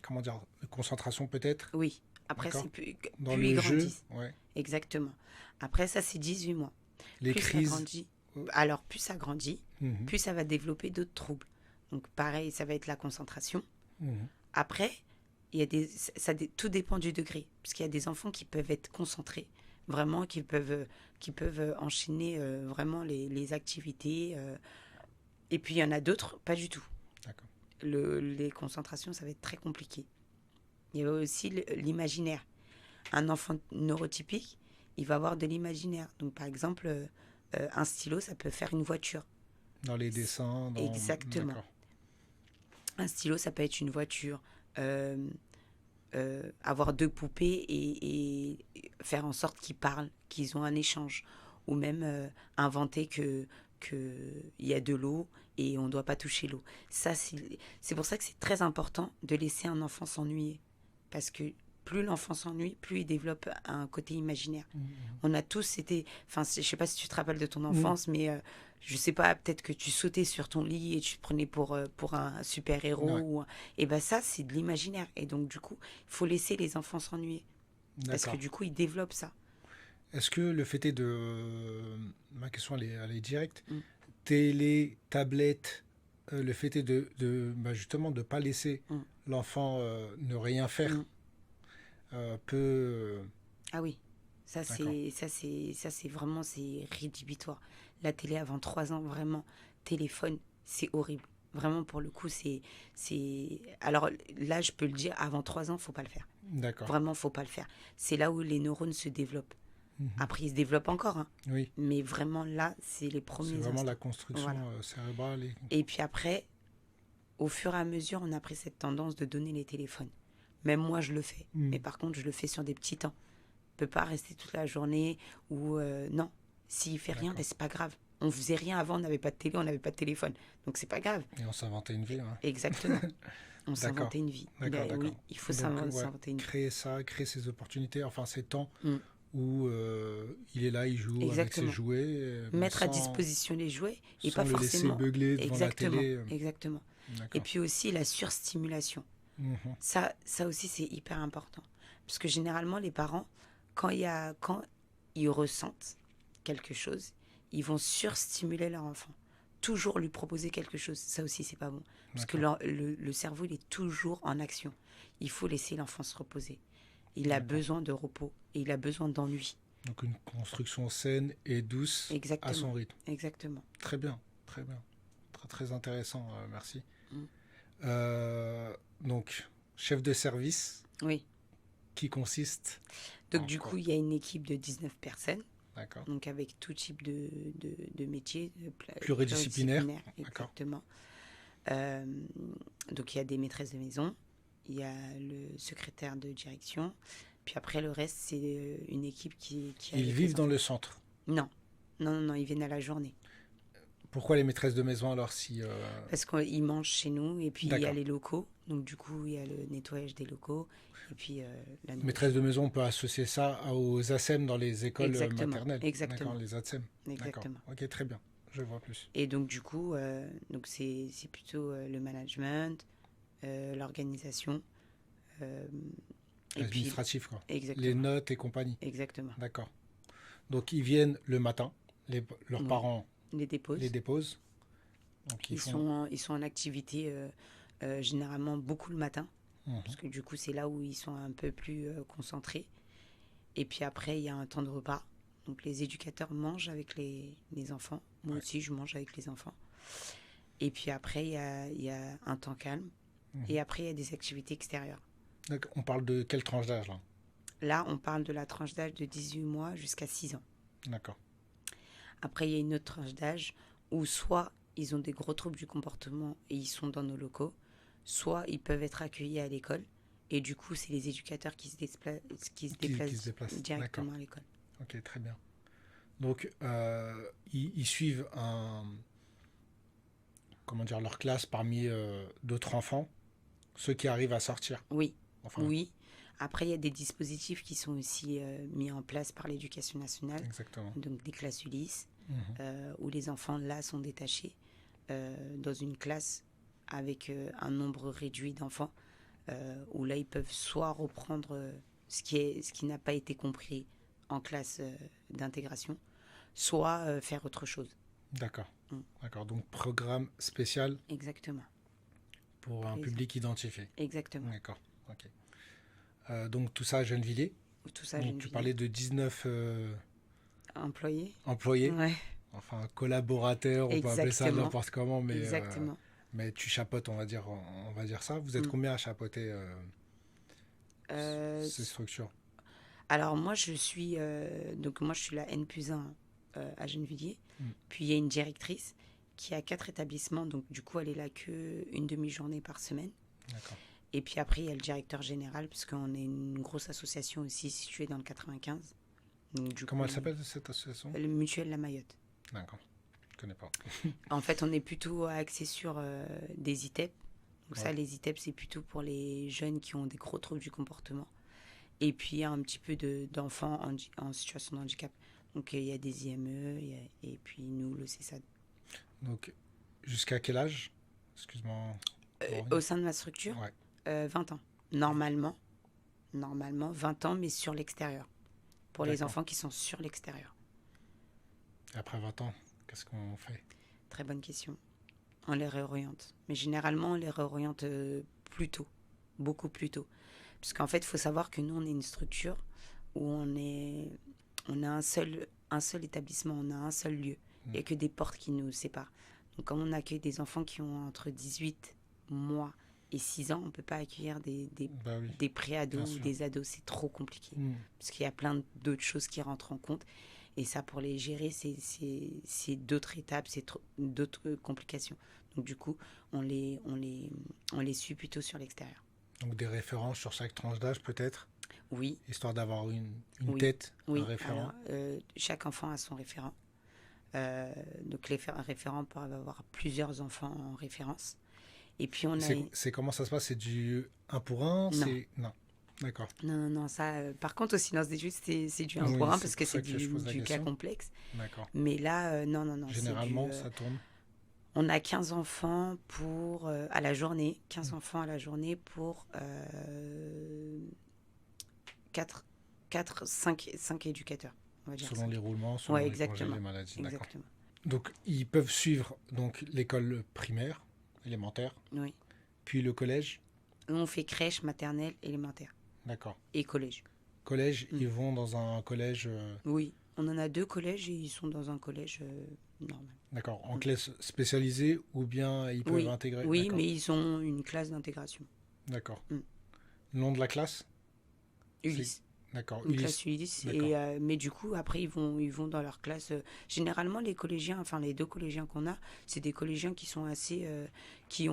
comment dire, de concentration peut-être, Oui. Après, D'accord. c'est plus dans ils le jeu, grandissent. ouais. Exactement. Après, ça, c'est 18 mois. Les Plus ça crises. grandit, alors plus ça grandit, Mhm. plus ça va développer d'autres troubles. Donc pareil, ça va être la concentration. Mhm. Après, il y a tout dépend du degré, parce qu'il y a des enfants qui peuvent être concentrés, vraiment, qui peuvent enchaîner vraiment les activités. Et puis il y en a d'autres, pas du tout. D'accord. Les concentrations, ça va être très compliqué. Il y a aussi l'imaginaire. Un enfant neurotypique, il va avoir de l'imaginaire. Donc par exemple, un stylo, ça peut faire une voiture. Dans les dessins. Exactement. D'accord. Un stylo, ça peut être une voiture. Avoir deux poupées et faire en sorte qu'ils parlent, qu'ils ont un échange. Ou même inventer qu'il y a de l'eau et on ne doit pas toucher l'eau. Ça, c'est pour ça que c'est très important de laisser un enfant s'ennuyer. Parce que plus l'enfant s'ennuie, plus il développe un côté imaginaire. Mmh. On a tous été... Enfin, je sais pas si tu te rappelles de ton enfance, mais je sais pas, peut-être que tu sautais sur ton lit et tu te prenais pour un super-héros. Ouais. Et ben ça, c'est de l'imaginaire. Et donc, du coup, il faut laisser les enfants s'ennuyer. Parce que D'accord. du coup, ils développent ça. Est-ce que le fait est de... Ma question, elle est directe. Mm. Télé, tablette, le fait est justement de ne pas laisser Mm. l'enfant ne rien faire Mm. peut... Ah oui, D'accord. ça c'est vraiment c'est rédhibitoire. La télé avant 3 ans, vraiment, téléphone, c'est horrible. Vraiment, pour le coup, c'est... Alors là, je peux le dire, avant 3 ans, faut pas le faire. D'accord. Vraiment, faut pas le faire. C'est là où les neurones se développent. Mhm. Après, ils se développent encore, hein. Oui, Mais vraiment, là, c'est les c'est premiers vraiment la instants. construction Voilà. cérébrale. Et puis après, au fur et à mesure, on a pris cette tendance de donner les téléphones. Même moi, je le fais. Mm. Mais par contre, je le fais sur des petits temps. Je peux pas rester toute la journée ou non. S'il fait rien, D'accord. ben, c'est pas grave. On faisait rien avant, on n'avait pas de télé, on n'avait pas de téléphone. Donc c'est pas grave. Et on s'inventait une vie. Ouais. Exactement. On D'accord. s'inventait une vie. D'accord, Ben d'accord. oui, il faut Donc, ouais, s'inventer une vie. créer ça, créer ces opportunités, enfin ces temps Mm. où il est là, il joue avec ses Exactement. jouets, mais Mettre à sans, disposition les jouets et sans pas le laisser forcément. beugler devant Exactement. la télé. Exactement. Et D'accord. puis aussi la surstimulation. Mhm. Ça aussi, c'est hyper important. Parce que généralement, les parents, quand ils ressentent quelque chose, ils vont surstimuler leur enfant. Toujours lui proposer quelque chose. Ça aussi, c'est pas bon. Parce que D'accord. le cerveau, il est toujours en action. Il faut laisser l'enfant se reposer. Il a D'accord. besoin de repos et il a besoin d'ennui. Donc une construction saine et douce à son Exactement. rythme. Exactement. Très bien, très bien. Très, très intéressant, merci. Mm. Donc, chef de service Oui. qui consiste Donc, en du quoi? coup, il y a une équipe de 19 personnes. D'accord. Donc, avec tout type de métiers. Pluridisciplinaire. D'accord. Exactement. Donc, il y a des maîtresses de maison. Il y a le secrétaire de direction. Puis après, le reste, c'est une équipe qui est Ils avec vivent les dans enfants. le centre. Non. Non, ils viennent à la journée. Pourquoi les maîtresses de maison alors si... Parce qu'ils mangent chez nous et puis il y a D'accord. les locaux. Donc, du coup, il y a le nettoyage des locaux et puis la nourriture. Maîtresse de maison, on peut associer ça aux ASEM dans les écoles Exactement, maternelles. exactement. D'accord, les ASEM. Exactement. D'accord. Ok, très bien. Je vois plus. Et donc, du coup, donc c'est plutôt le management, l'organisation. Et puis, Administratif, quoi. exactement. Les notes et compagnie. Exactement. D'accord. Donc, ils viennent le matin. Leurs Oui. parents Les déposent. les déposent. Donc, Ils sont en activité généralement beaucoup le matin. Mhm. Parce que du coup, c'est là où ils sont un peu plus concentrés. Et puis après, il y a un temps de repas. Donc les éducateurs mangent avec les enfants. Moi Ouais. aussi, je mange avec les enfants. Et puis après, il y a un temps calme. Mhm. Et après, il y a des activités extérieures. D'accord. On parle de quelle tranche d'âge là? Là, on parle de la tranche d'âge de 18 mois jusqu'à 6 ans. D'accord. Après, il y a une autre tranche d'âge où soit ils ont des gros troubles du comportement et ils sont dans nos locaux, soit ils peuvent être accueillis à l'école. Et du coup, c'est les éducateurs qui se déplacent Qui se déplacent. directement D'accord. à l'école. Ok, très bien. Donc, ils suivent comment dire, leur classe parmi d'autres enfants, ceux qui arrivent à sortir. Oui, Enfin, oui. Après, il y a des dispositifs qui sont aussi mis en place par l'Éducation nationale, exactement. donc des classes Ulysse, Mhm. où les enfants là sont détachés dans une classe avec un nombre réduit d'enfants, où là ils peuvent soit reprendre ce qui n'a pas été compris en classe d'intégration, soit faire autre chose. D'accord. Mm. D'accord. Donc, programme spécial Exactement. pour un Les- public identifié. Exactement. D'accord. Ok. Donc, tout ça à Gennevilliers. Tout ça, Donc, Gennevilliers. tu parlais de 19 Employés. employés, Ouais, enfin collaborateurs, on peut appeler ça Exactement. n'importe comment, exactement. mais tu chapeautes, on va dire ça. Vous êtes Mm. combien à chapeauter Euh, ces structures? Alors moi je suis la N+1 à Gennevilliers. Mm. Puis il y a une directrice qui a 4 établissements, donc du coup elle est là qu'une demi-journée par semaine. D'accord. Et puis après il y a le directeur général, puisqu'on est une grosse association aussi située dans le 95. Donc, du Comment coup, elle s'appelle cette association? Le Mutuel La Mayotte. D'accord. Je connais pas. En fait on est plutôt axé sur des ITEP. Donc ça Ouais. les ITEP c'est plutôt pour les jeunes qui ont des gros troubles du comportement. Et puis, un petit peu d'enfants en situation de handicap. Donc, il y a des IME, et puis nous, le CESAD. Donc, jusqu'à quel âge? Excuse-moi. Au sein de ma structure, Ouais. 20 ans. Normalement, 20 ans, mais sur l'extérieur. Pour les D'accord. enfants qui sont sur l'extérieur. Et après 20 ans, qu'est-ce qu'on fait? Très bonne question. On les réoriente. Mais généralement, on les réoriente plus tôt. Beaucoup plus tôt. Parce qu'en fait, il faut savoir que nous, on est une structure où on a un seul établissement, on a un seul lieu. Il n'y a que des portes qui nous séparent. Donc, comme on accueille des enfants qui ont entre 18 mois et 6 ans, on ne peut pas accueillir Bah oui, des bien pré-ados ou sûr. des ados. C'est trop compliqué. Mm. Parce qu'il y a plein d'autres choses qui rentrent en compte. Et ça, pour les gérer, c'est d'autres étapes, d'autres complications. Donc, du coup, on les suit plutôt sur l'extérieur. Donc des références sur chaque tranche d'âge peut-être, Oui, histoire d'avoir une oui, tête, un oui. référent. Alors, chaque enfant a son référent. Donc, les référents peuvent avoir plusieurs enfants en référence. Et puis, on a... C'est comment ça se passe? C'est du un pour un? Non. Non. D'accord. Non, ça... par contre, au silence des justes, c'est du 1 Oui, pour 1 c'est parce que pour ça c'est que je pose la du cas question. complexe. D'accord. Mais là, non. Généralement, ça tourne. On a 15 enfants à la journée. 15 enfants à la journée pour 5 éducateurs, on va dire. Selon 5. les roulements, selon Ouais, les congés, exactement. les maladies. D'accord. Exactement. Donc, ils peuvent suivre donc l'école primaire, élémentaire, Oui. puis le collège. Nous, on fait crèche, maternelle, élémentaire D'accord. et collège. Collège, ils vont dans un collège. Oui, on en a 2 collèges et ils sont dans un collège normal. D'accord. En classe spécialisée ou bien ils peuvent Oui, intégrer. oui, D'accord. mais ils ont une classe d'intégration. D'accord. Mm. Le nom de la classe? Ulysse. D'accord. Une Ulysse. classe Ulysse. D'accord. Mais du coup, après, ils vont dans leur classe. Généralement, les collégiens, enfin, les 2 collégiens qu'on a, c'est des collégiens qui sont assez. Qui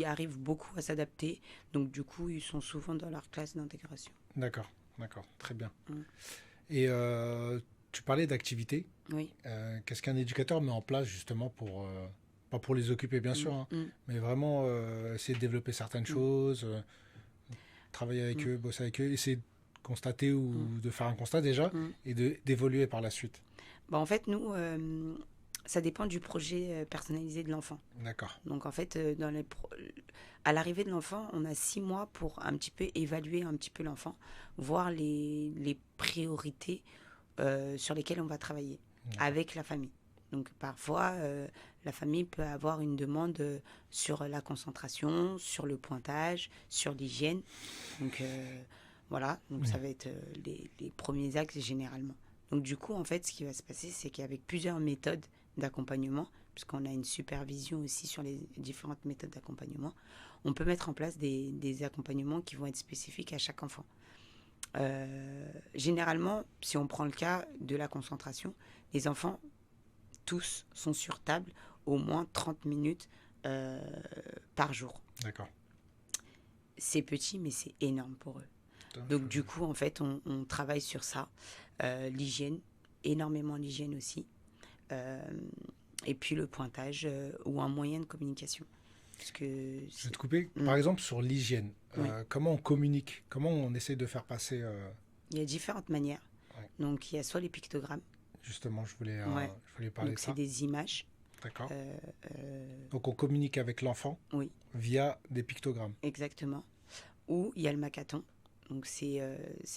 arrivent beaucoup à s'adapter. Donc, du coup, ils sont souvent dans leur classe d'intégration. D'accord. D'accord. Très bien. Mm. Et tu parlais d'activités. Oui. Qu'est-ce qu'un éducateur met en place justement pour. Pas pour les occuper, bien sûr, hein, Mm. mais vraiment essayer de développer certaines choses, travailler avec eux, bosser avec eux, essayer de constater ou de faire un constat déjà et d'évoluer par la suite. Bah, en fait, nous, ça dépend du projet personnalisé de l'enfant. D'accord. Donc, en fait, à l'arrivée de l'enfant, on a 6 mois pour un petit peu évaluer un petit peu l'enfant, voir les priorités sur lesquelles on va travailler avec la famille. Donc, parfois, la famille peut avoir une demande sur la concentration, sur le pointage, sur l'hygiène. Donc, voilà. Donc, ça va être les premiers axes généralement. Donc, du coup, en fait, ce qui va se passer, c'est qu'avec plusieurs méthodes d'accompagnement, puisqu'on a une supervision aussi sur les différentes méthodes d'accompagnement, on peut mettre en place des accompagnements qui vont être spécifiques à chaque enfant. Généralement, si on prend le cas de la concentration, les enfants, tous, sont sur table au moins 30 minutes par jour. D'accord. C'est petit, mais c'est énorme pour eux. Donc, du coup, en fait, on travaille sur ça. L'hygiène, énormément l'hygiène aussi. Et puis le pointage ou un moyen de communication. Parce que je vais te couper. Par exemple, sur l'hygiène, comment on communique? Comment on essaie de faire passer... Il y a différentes manières. Ouais. Donc, il y a soit les pictogrammes. Justement, je voulais parler Donc, de ça. c'est des images. D'accord. Donc, on communique avec l'enfant via des pictogrammes. Exactement. Ou il y a le makaton. Donc, c'est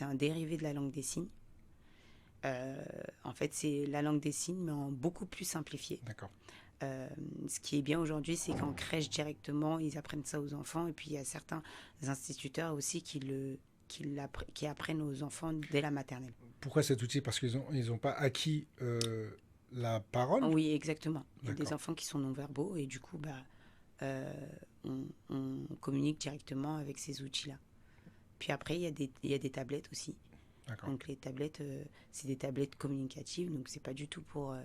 un dérivé de la langue des signes. En fait, c'est la langue des signes, mais en beaucoup plus simplifié. D'accord. Ce qui est bien aujourd'hui, c'est qu'en crèche directement, ils apprennent ça aux enfants. Et puis, il y a certains instituteurs aussi qui apprennent aux enfants dès la maternelle. Pourquoi cet outil? Parce qu'ils ont pas acquis la parole? Oui, exactement. Il y a des D'accord. enfants qui sont non-verbaux et du coup, on communique directement avec ces outils-là. Puis après, il y a des tablettes aussi. D'accord. Donc les tablettes, c'est des tablettes communicatives, donc c'est pas du tout pour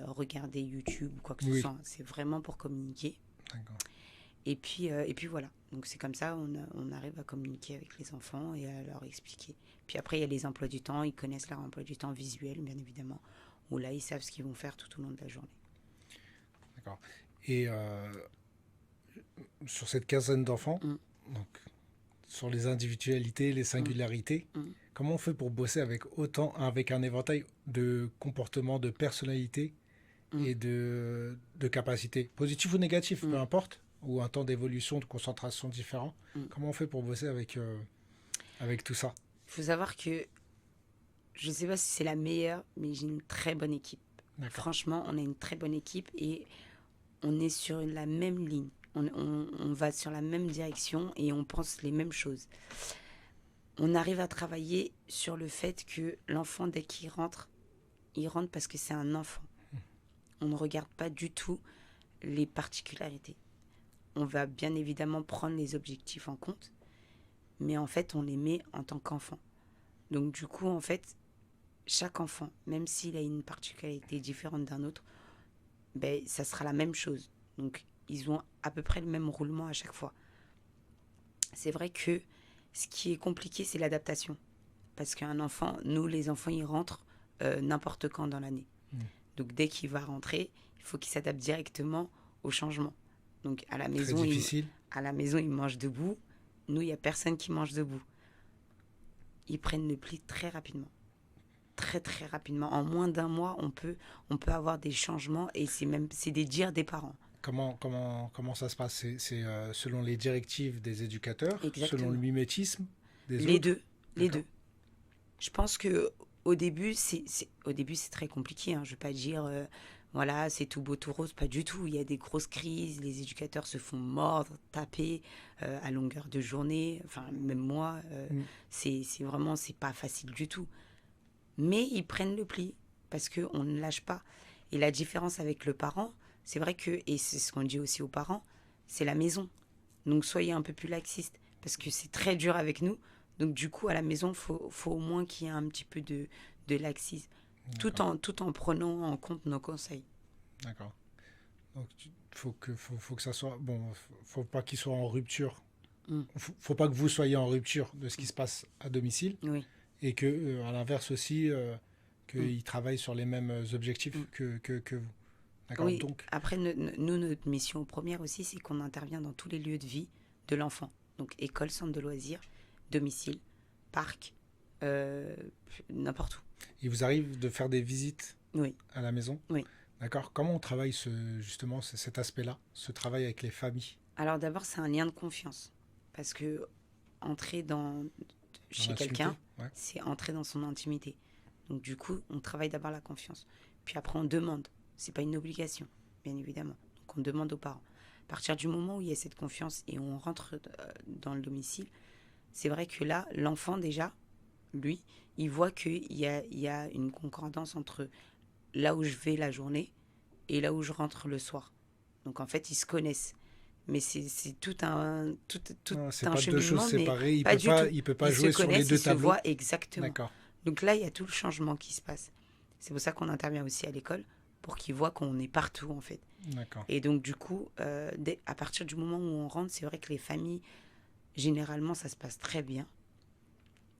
regarder YouTube ou quoi que ce soit. C'est vraiment pour communiquer. D'accord. Et puis voilà. Donc c'est comme ça, on arrive à communiquer avec les enfants et à leur expliquer. Puis après, il y a les emplois du temps. Ils connaissent leur emploi du temps visuel, bien évidemment, où là, ils savent ce qu'ils vont faire tout au long de la journée. D'accord. Et sur cette quinzaine d'enfants, donc sur les individualités, les singularités. Comment on fait pour bosser avec un éventail de comportements, de personnalités et de capacités, positifs ou négatifs, peu importe, ou un temps d'évolution, de concentration différent. Comment on fait pour bosser avec tout ça? Il faut savoir que je ne sais pas si c'est la meilleure, mais j'ai une très bonne équipe. D'accord. Franchement, on a une très bonne équipe et on est sur la même ligne. On va sur la même direction et on pense les mêmes choses. On arrive à travailler sur le fait que l'enfant, dès qu'il rentre, il rentre parce que c'est un enfant. On ne regarde pas du tout les particularités. On va bien évidemment prendre les objectifs en compte, mais en fait, on les met en tant qu'enfant. Donc du coup, en fait, chaque enfant, même s'il a une particularité différente d'un autre, ben, ça sera la même chose. Donc, ils ont à peu près le même roulement à chaque fois. C'est vrai que ce qui est compliqué, c'est l'adaptation. Parce qu'un enfant, nous, les enfants, ils rentrent n'importe quand dans l'année. Donc, dès qu'il va rentrer, il faut qu'il s'adapte directement au changement. Donc, à la maison, il mange debout. Nous, il n'y a personne qui mange debout. Ils prennent le pli très rapidement. Très, très rapidement. En moins d'un mois, on peut avoir des changements et c'est des dires des parents. Comment ça se passe? C'est selon les directives des éducateurs, Exactement. selon le mimétisme des les autres? Les deux. Je pense que au début, c'est très compliqué. Je ne vais pas dire, voilà, c'est tout beau, tout rose. Pas du tout. Il y a des grosses crises. Les éducateurs se font mordre, taper à longueur de journée. Enfin, même moi, c'est pas facile du tout. Mais ils prennent le pli parce qu'on ne lâche pas. Et la différence avec le parent, c'est vrai que, et c'est ce qu'on dit aussi aux parents, c'est la maison. Donc soyez un peu plus laxiste parce que c'est très dur avec nous. Donc du coup, à la maison, il faut au moins qu'il y ait un petit peu de laxisme, tout en prenant en compte nos conseils. D'accord. Donc faut que ça soit... Bon, faut pas qu'il soit en rupture. Faut pas que vous soyez en rupture de ce qui se passe à domicile. Oui. Et que, à l'inverse aussi, qu'ils travaillent sur les mêmes objectifs que vous. D'accord. Oui. Donc, après, nous, notre mission première aussi, c'est qu'on intervient dans tous les lieux de vie de l'enfant. Donc, école, centre de loisirs, domicile, parc, n'importe où. Il vous arrive de faire des visites à la maison? Oui. D'accord. Comment on travaille justement cet aspect-là, ce travail avec les familles? Alors d'abord, c'est un lien de confiance. Parce que entrer chez quelqu'un, c'est entrer dans son intimité. Donc du coup, on travaille d'abord la confiance. Puis après, on demande. C'est pas une obligation, bien évidemment. Donc on demande aux parents. À partir du moment où il y a cette confiance et on rentre dans le domicile, c'est vrai que là, l'enfant déjà, lui, il voit qu'il y a une concordance entre là où je vais la journée et là où je rentre le soir. Donc en fait, ils se connaissent. Mais c'est tout un c'est un pas deux choses cheminement, séparées. Il peut pas ils jouer se sur les connaissent, deux ils tableaux. se voient exactement. D'accord. Donc là, il y a tout le changement qui se passe. C'est pour ça qu'on intervient aussi à l'école, pour qu'ils voient qu'on est partout, en fait. D'accord. Et donc, du coup, à partir du moment où on rentre, c'est vrai que les familles, généralement, ça se passe très bien.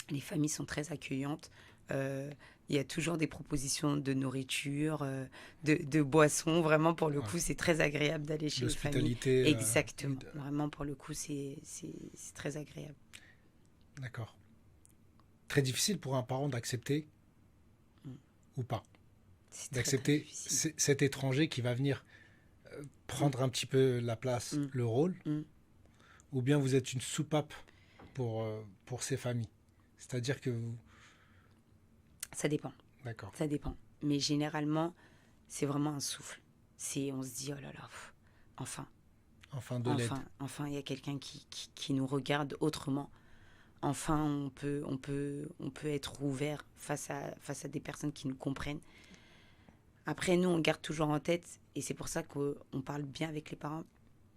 Les familles sont très accueillantes. Il y a toujours des propositions de nourriture, de boissons. Vraiment, pour le coup, c'est très agréable d'aller chez les familles. L'hospitalité. Exactement. Vraiment, pour le coup, c'est très agréable. D'accord. Très difficile pour un parent d'accepter ou pas. D'accepter cet étranger qui va venir prendre un petit peu la place, le rôle, ou bien vous êtes une soupape pour ces familles. C'est-à-dire que vous... Ça dépend. D'accord. Ça dépend. Mais généralement, c'est vraiment un souffle. On se dit, oh là là, enfin. Enfin de l'aide. Enfin, il y a quelqu'un qui nous regarde autrement. Enfin, on peut être ouvert face à des personnes qui nous comprennent. Après, nous, on garde toujours en tête, et c'est pour ça qu'on parle bien avec les parents,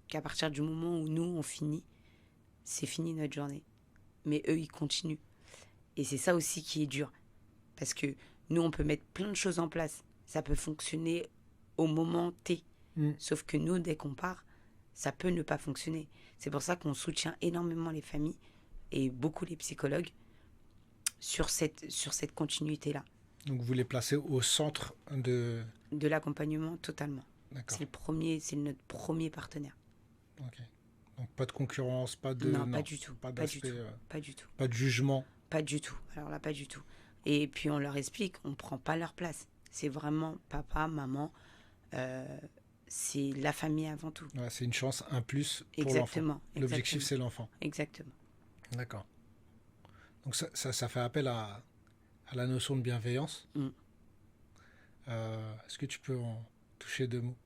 qu'à partir du moment où nous, on finit, c'est fini notre journée. Mais eux, ils continuent. Et c'est ça aussi qui est dur. Parce que nous, on peut mettre plein de choses en place. Ça peut fonctionner au moment T. Sauf que nous, dès qu'on part, ça peut ne pas fonctionner. C'est pour ça qu'on soutient énormément les familles et beaucoup les psychologues sur cette continuité-là. Donc vous les placez au centre de l'accompagnement totalement. D'accord. C'est notre premier partenaire. Ok. Donc pas de concurrence, pas de... Non, pas du tout. Pas Pas du d'aspect, tout. Pas du tout. pas de jugement. Pas du tout. Alors là, pas du tout. Et puis on leur explique, on ne prend pas leur place. C'est vraiment papa, maman. C'est la famille avant tout. Ouais, c'est une chance, un plus pour Exactement. l'enfant. L'objectif, c'est l'enfant. Exactement. D'accord. Donc ça fait appel à la notion de bienveillance. Est-ce que tu peux en toucher deux mots?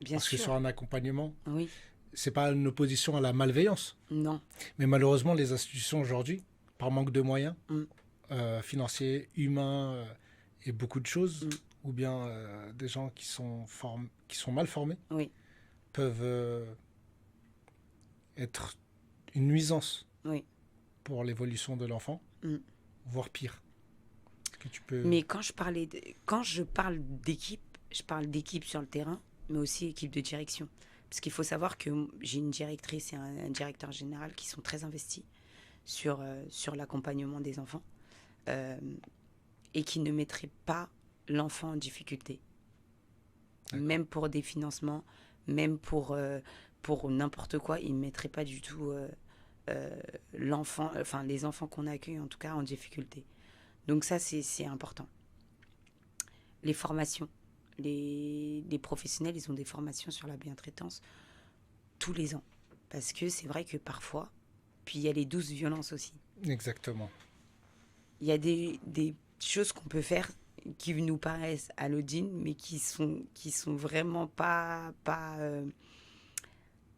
Bien Parce sûr. que sur un accompagnement, Oui. c'est pas une opposition à la malveillance. Non. Mais malheureusement, les institutions aujourd'hui, par manque de moyens financiers, humains et beaucoup de choses, ou bien des gens qui sont mal formés, Oui. peuvent être une nuisance Oui. pour l'évolution de l'enfant, voire pire. Est-ce que tu peux... Mais quand je parle d'équipe, je parle d'équipe sur le terrain, mais aussi équipe de direction. Parce qu'il faut savoir que j'ai une directrice et un directeur général qui sont très investis sur l'accompagnement des enfants et qui ne mettraient pas l'enfant en difficulté. D'accord. Même pour des financements, même pour n'importe quoi, ils ne mettraient pas du tout les enfants qu'on accueille en tout cas en difficulté. Donc ça, c'est important. Les formations. Les professionnels, ils ont des formations sur la bientraitance tous les ans. Parce que c'est vrai que parfois, puis il y a les douces violences aussi. Exactement. Il y a des choses qu'on peut faire qui nous paraissent anodines, mais qui sont vraiment pas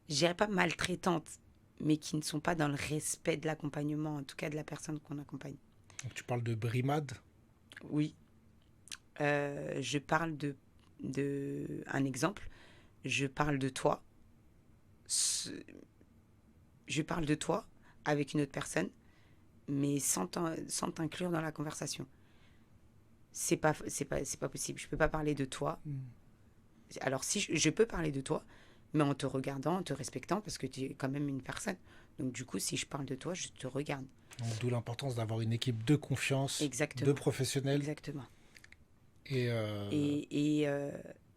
je dirais pas maltraitantes, mais qui ne sont pas dans le respect de l'accompagnement, en tout cas de la personne qu'on accompagne. Donc tu parles de brimade. Oui. Je parle de un exemple. Je parle de toi. Je parle de toi avec une autre personne, mais sans t'inclure dans la conversation. C'est pas possible. Je peux pas parler de toi. Alors si je peux parler de toi, mais en te regardant, en te respectant, parce que tu es quand même une personne. Donc du coup, si je parle de toi, je te regarde. Donc, d'où l'importance d'avoir une équipe de confiance, Exactement. de professionnels. Exactement. Et il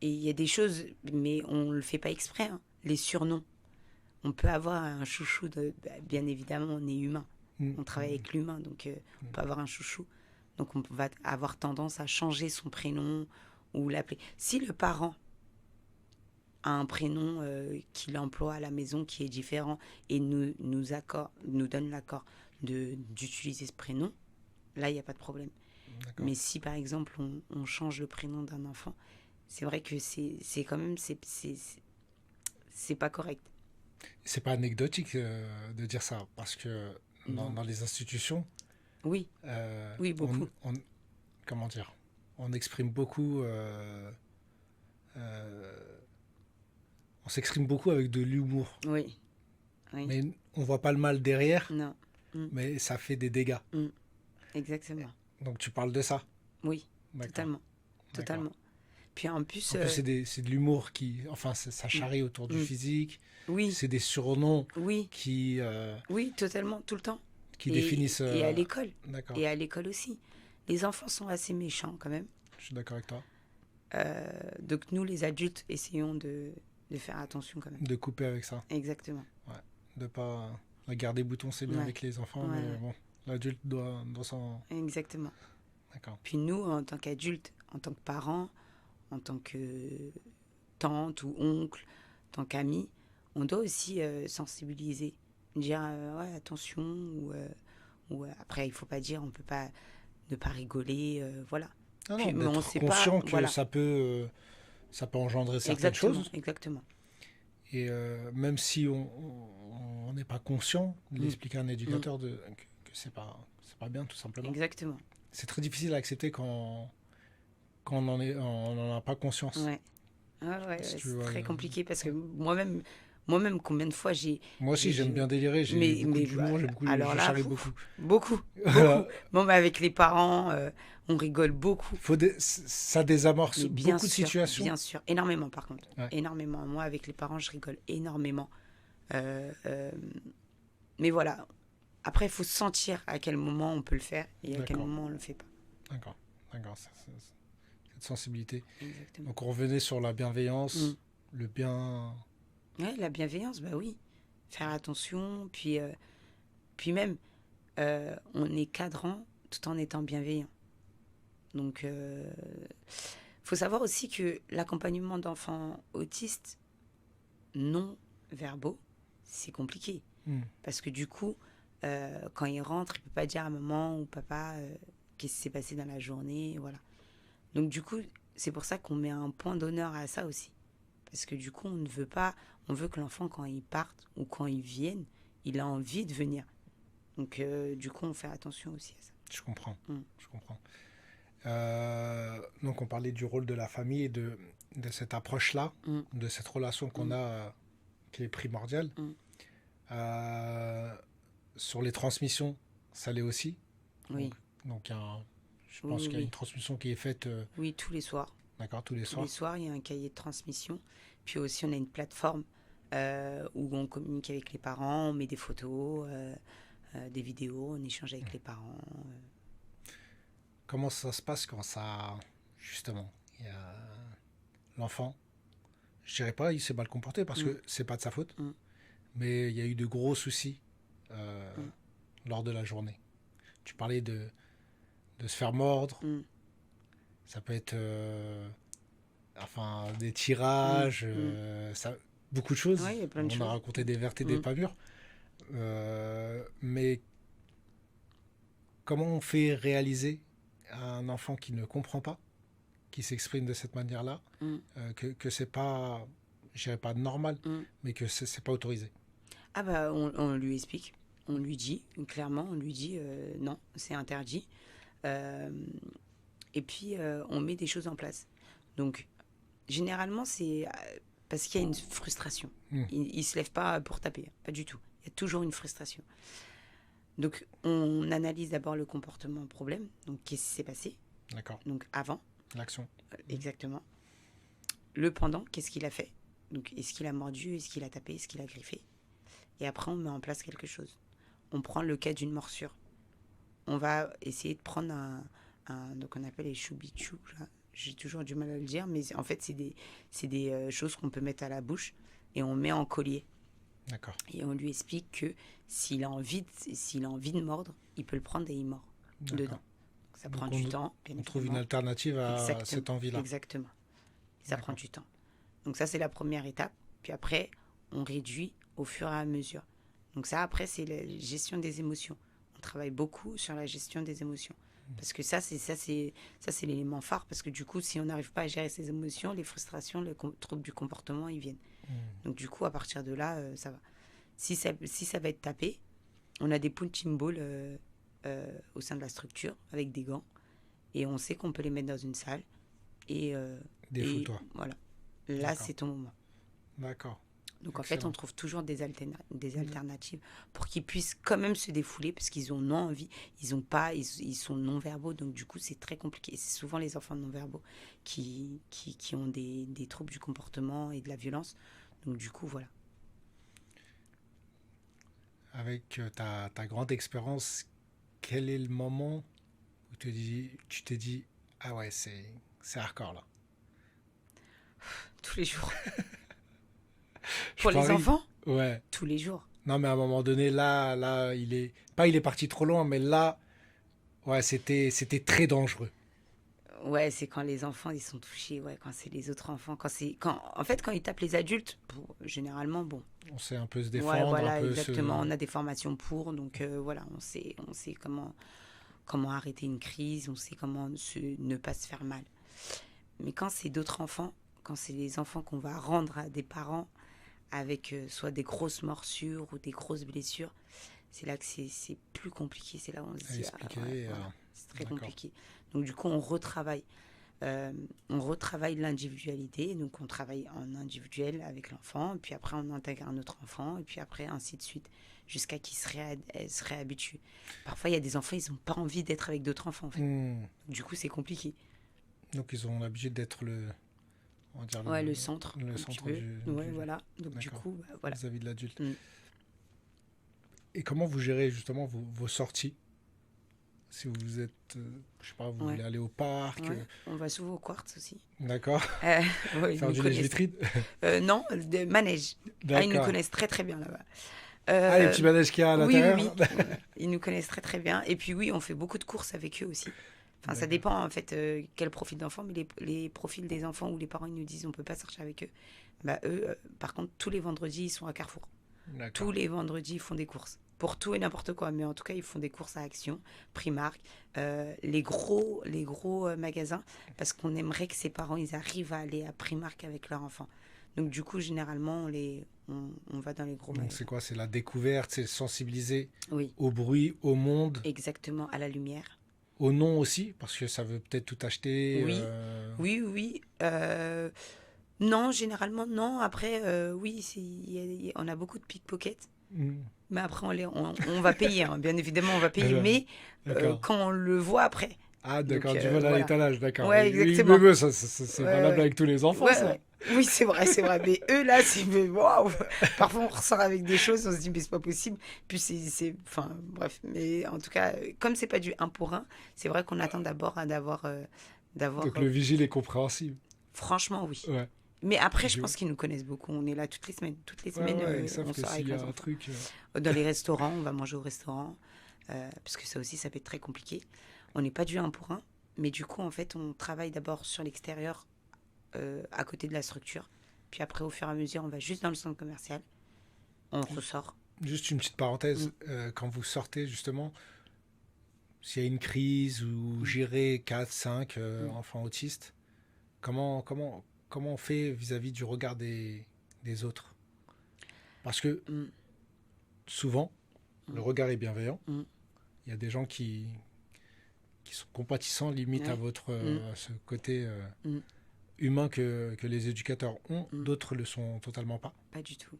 y a des choses, mais on le fait pas exprès. Hein. Les surnoms. On peut avoir un chouchou, bien évidemment, on est humain. On travaille avec l'humain, donc on peut avoir un chouchou. Donc on va avoir tendance à changer son prénom ou l'appeler. Si le parent a un prénom qu'il emploie à la maison qui est différent et nous donne l'accord d'utiliser ce prénom, là, il n'y a pas de problème. D'accord. Mais si, par exemple, on change le prénom d'un enfant, c'est vrai que c'est quand même... c'est pas correct. C'est pas anecdotique de dire ça, parce que dans les institutions... Oui, oui, beaucoup. Comment dire? On exprime beaucoup... on s'exprime beaucoup avec de l'humour. Oui. Oui. Mais on voit pas le mal derrière, Non. mais ça fait des dégâts. Exactement. Donc tu parles de ça? Oui, D'accord. totalement. Totalement. Puis en plus... c'est de l'humour qui... Enfin, ça charrie autour du physique. Oui. C'est des surnoms Oui. qui... Oui, totalement, tout le temps. qui définissent... Et à l'école. D'accord. Et à l'école aussi. Les enfants sont assez méchants quand même. Je suis d'accord avec toi. Donc nous, les adultes, essayons de faire attention quand même. De couper avec ça. Exactement. Ouais. De pas... La garde des boutons, c'est bien avec les enfants, mais bon, l'adulte doit s'en... Exactement. D'accord. Puis nous, en tant qu'adultes, en tant que parents, en tant que tante ou oncle, en tant qu'amis, on doit aussi sensibiliser. Dire, ouais, attention, ou après, il ne faut pas dire, on ne peut pas ne pas rigoler, voilà. Ah Puis, non, mais on d'être sait conscient pas, que voilà. ça peut engendrer certaines choses. Exactement. Et même si on n'est pas conscient d'expliquer à un éducateur que c'est pas bien, tout simplement. Exactement. C'est très difficile à accepter quand on n'en a pas conscience. Ouais. Ouais, Si tu c'est vois, très compliqué parce que moi-même, combien de fois j'ai... Moi aussi, j'aime bien délirer, j'ai beaucoup d'humour, je charrie beaucoup. Beaucoup. Bon, mais avec les parents, on rigole beaucoup. Ça désamorce beaucoup de situations. Bien sûr, énormément par contre. Ouais. Énormément. Moi, avec les parents, je rigole énormément. Mais voilà. Après, il faut sentir à quel moment on peut le faire et à quel moment on ne le fait pas. D'accord. Cette sensibilité. Exactement. Donc, on revenait sur la bienveillance, le bien... Ouais, la bienveillance, bah oui. Faire attention, puis même, on est cadrant tout en étant bienveillant. Donc, faut savoir aussi que l'accompagnement d'enfants autistes non verbaux, c'est compliqué. Parce que du coup, quand il rentre, il ne peut pas dire à maman ou papa qu'est-ce qui s'est passé dans la journée. Voilà. Donc du coup, c'est pour ça qu'on met un point d'honneur à ça aussi. Parce que du coup, on ne veut pas, on veut que l'enfant, quand il parte ou quand il vienne, il a envie de venir. Donc du coup, on fait attention aussi à ça. Je comprends. Je comprends. Donc on parlait du rôle de la famille et de cette approche-là, de cette relation qu'on a qui est primordiale. Sur les transmissions, ça l'est aussi. Oui. Donc je pense qu'il y a une transmission qui est faite. Oui, tous les soirs. D'accord, tous les soirs. Tous les soirs, il y a un cahier de transmission. Puis aussi, on a une plateforme où on communique avec les parents, on met des photos, des vidéos, on échange avec les parents. Comment ça se passe quand ça, justement, il y a l'enfant, je dirais pas il s'est mal comporté parce que c'est pas de sa faute, mais il y a eu de gros soucis lors de la journée. Tu parlais de se faire mordre, ça peut être des tirages, beaucoup de choses. Ouais, y a plein de on choses. a raconté des vertes et des pas mûres. Mais comment on fait réaliser à un enfant qui ne comprend pas, qui s'exprime de cette manière-là, que c'est pas, je dirais pas normal, mais que c'est pas autorisé? Ah bah on lui explique, on lui dit clairement, on lui dit non, c'est interdit. Et puis on met des choses en place. Donc généralement c'est parce qu'il y a une frustration. Il se lève pas pour taper, pas du tout. Il y a toujours une frustration. Donc on analyse d'abord le comportement problème. Donc qu'est-ce qui s'est passé? D'accord. Donc avant. L'action. Exactement. Le pendant, qu'est-ce qu'il a fait? Donc est-ce qu'il a mordu? Est-ce qu'il a tapé? Est-ce qu'il a griffé? Et après on met en place quelque chose. On prend le cas d'une morsure. On va essayer de prendre donc on appelle les choubichou. J'ai toujours du mal à le dire, mais en fait c'est des choses qu'on peut mettre à la bouche et on met en collier. D'accord. Et on lui explique que s'il a envie de mordre, il peut le prendre et il mord dedans. Donc ça prend du temps. On trouve une alternative à cette envie-là. Exactement. Ça prend du temps. Donc ça, c'est la première étape. Puis après, on réduit au fur et à mesure. Donc ça, après, c'est la gestion des émotions. On travaille beaucoup sur la gestion des émotions. Parce que ça, c'est l'élément phare. Parce que du coup, si on n'arrive pas à gérer ses émotions, les frustrations, les troubles du comportement, ils viennent. Donc du coup, à partir de là, ça va. Si ça va être tapé, on a des punching balls au sein de la structure avec des gants. Et on sait qu'on peut les mettre dans une salle. Défoule-toi. Voilà. Là, c'est ton moment. D'accord. Donc, en fait, on trouve toujours des alternatives pour qu'ils puissent quand même se défouler parce qu'ils ont envie. Ils sont non-verbaux. Donc, du coup, c'est très compliqué. Et c'est souvent les enfants non-verbaux qui ont des troubles du comportement et de la violence. Donc, du coup, voilà. Avec ta grande expérience, quel est le moment où tu t'es dit ah ouais, c'est hardcore là? Tous les jours. Pour les enfants? Ouais. Tous les jours. Non, mais à un moment donné, là, il est parti trop loin, mais là, ouais, c'était très dangereux. Ouais, c'est quand les enfants ils sont touchés, ouais, quand c'est les autres enfants, en fait quand ils tapent les adultes, généralement bon. On sait un peu se défendre, ouais, voilà, un peu exactement. On a des formations pour, donc voilà, on sait comment arrêter une crise, on sait comment ne pas se faire mal. Mais quand c'est d'autres enfants, quand c'est les enfants qu'on va rendre à des parents avec soit des grosses morsures ou des grosses blessures, c'est là que c'est plus compliqué. C'est là où on se dit, c'est très compliqué. Donc du coup, on retravaille l'individualité. Donc on travaille en individuel avec l'enfant, puis après on intègre un autre enfant, et puis après ainsi de suite, jusqu'à qu'il se réhabitue. Parfois, il y a des enfants, ils n'ont pas envie d'être avec d'autres enfants, en fait. Du coup, c'est compliqué. Donc ils ont l'habitude d'être le centre. Le centre voilà. Donc du coup, voilà. Vis-à-vis de l'adulte. Et comment vous gérez justement vos sorties Si vous êtes, je sais pas, vous Ouais. voulez aller au parc, Ouais. On va souvent au Quartz aussi. d'accord, Euh, ouais, ils faire nous du connaissent. lèche-vitrine, Non, de manège. Ah, ils nous d'accord. connaissent très très bien là-bas. Ah, les Euh, petits manèges qu'il y a à oui, oui, l'intérieur, oui. Ils nous connaissent très très bien. Et puis oui, on fait beaucoup de courses avec eux aussi. Enfin, ça d'accord, dépend en fait quel profil d'enfant, mais les profils des enfants où les parents ils nous disent on peut pas sortir avec eux. Bah eux, par contre, tous les vendredis ils sont à Carrefour. Tous d'accord. les vendredis ils font des courses pour tout et n'importe quoi, mais en tout cas ils font des courses à Action, Primark, les gros magasins, parce qu'on aimerait que ces parents ils arrivent à aller à Primark avec leurs enfants. Donc du coup généralement on va dans les gros Donc c'est magasins. quoi? C'est la découverte, c'est sensibiliser Oui, au bruit, au monde, exactement, à la lumière. au nom aussi, parce que ça veut peut-être tout acheter. Oui, oui, oui. Non, généralement, non. Après, oui, on a beaucoup de pickpockets. hmm, Mais après, on va payer, hein. Bien évidemment, on va payer. euh, Mais d'accord. quand on le voit après. Ah, Donc, d'accord, du vol à voilà. l'étalage, d'accord. Ouais, Oui, oui, mais exactement. c'est Ouais, valable ouais. avec tous les enfants, Ouais, ça. ouais. Oui, c'est vrai, c'est vrai. Mais eux, là, c'est. Mais waouh! Parfois, on ressort avec des choses, on se dit, mais c'est pas possible. Puis, enfin, bref. Mais en tout cas, comme c'est pas du un pour un, c'est vrai qu'on attend d'abord d'avoir. Donc le vigile est compréhensible. Franchement, oui. Ouais, Mais après, je je vois. pense qu'ils nous connaissent beaucoup. On est là toutes les semaines. Toutes les Ouais, semaines, ouais, ils savent on que sort s'il avec y a nos un enfants. truc. Dans les restaurants, on va manger au restaurant. Parce que ça aussi, ça peut être très compliqué. On n'est pas du un pour un. Mais du coup, en fait, on travaille d'abord sur l'extérieur, à côté de la structure. Puis après, au fur et à mesure, on va juste dans le centre commercial. On ressort. Juste une petite Mm, parenthèse, quand vous sortez justement, s'il y a une crise ou mm, gérer 4, 5 mm, enfants autistes, comment on fait vis-à-vis du regard des autres? Parce que mm, souvent, le mm, regard est bienveillant. mm. Il y a des gens qui sont compatissants limite à Ouais. votre Mm, à ce côté mm, humain que les éducateurs ont. mm. D'autres le sont totalement pas, Pas du tout.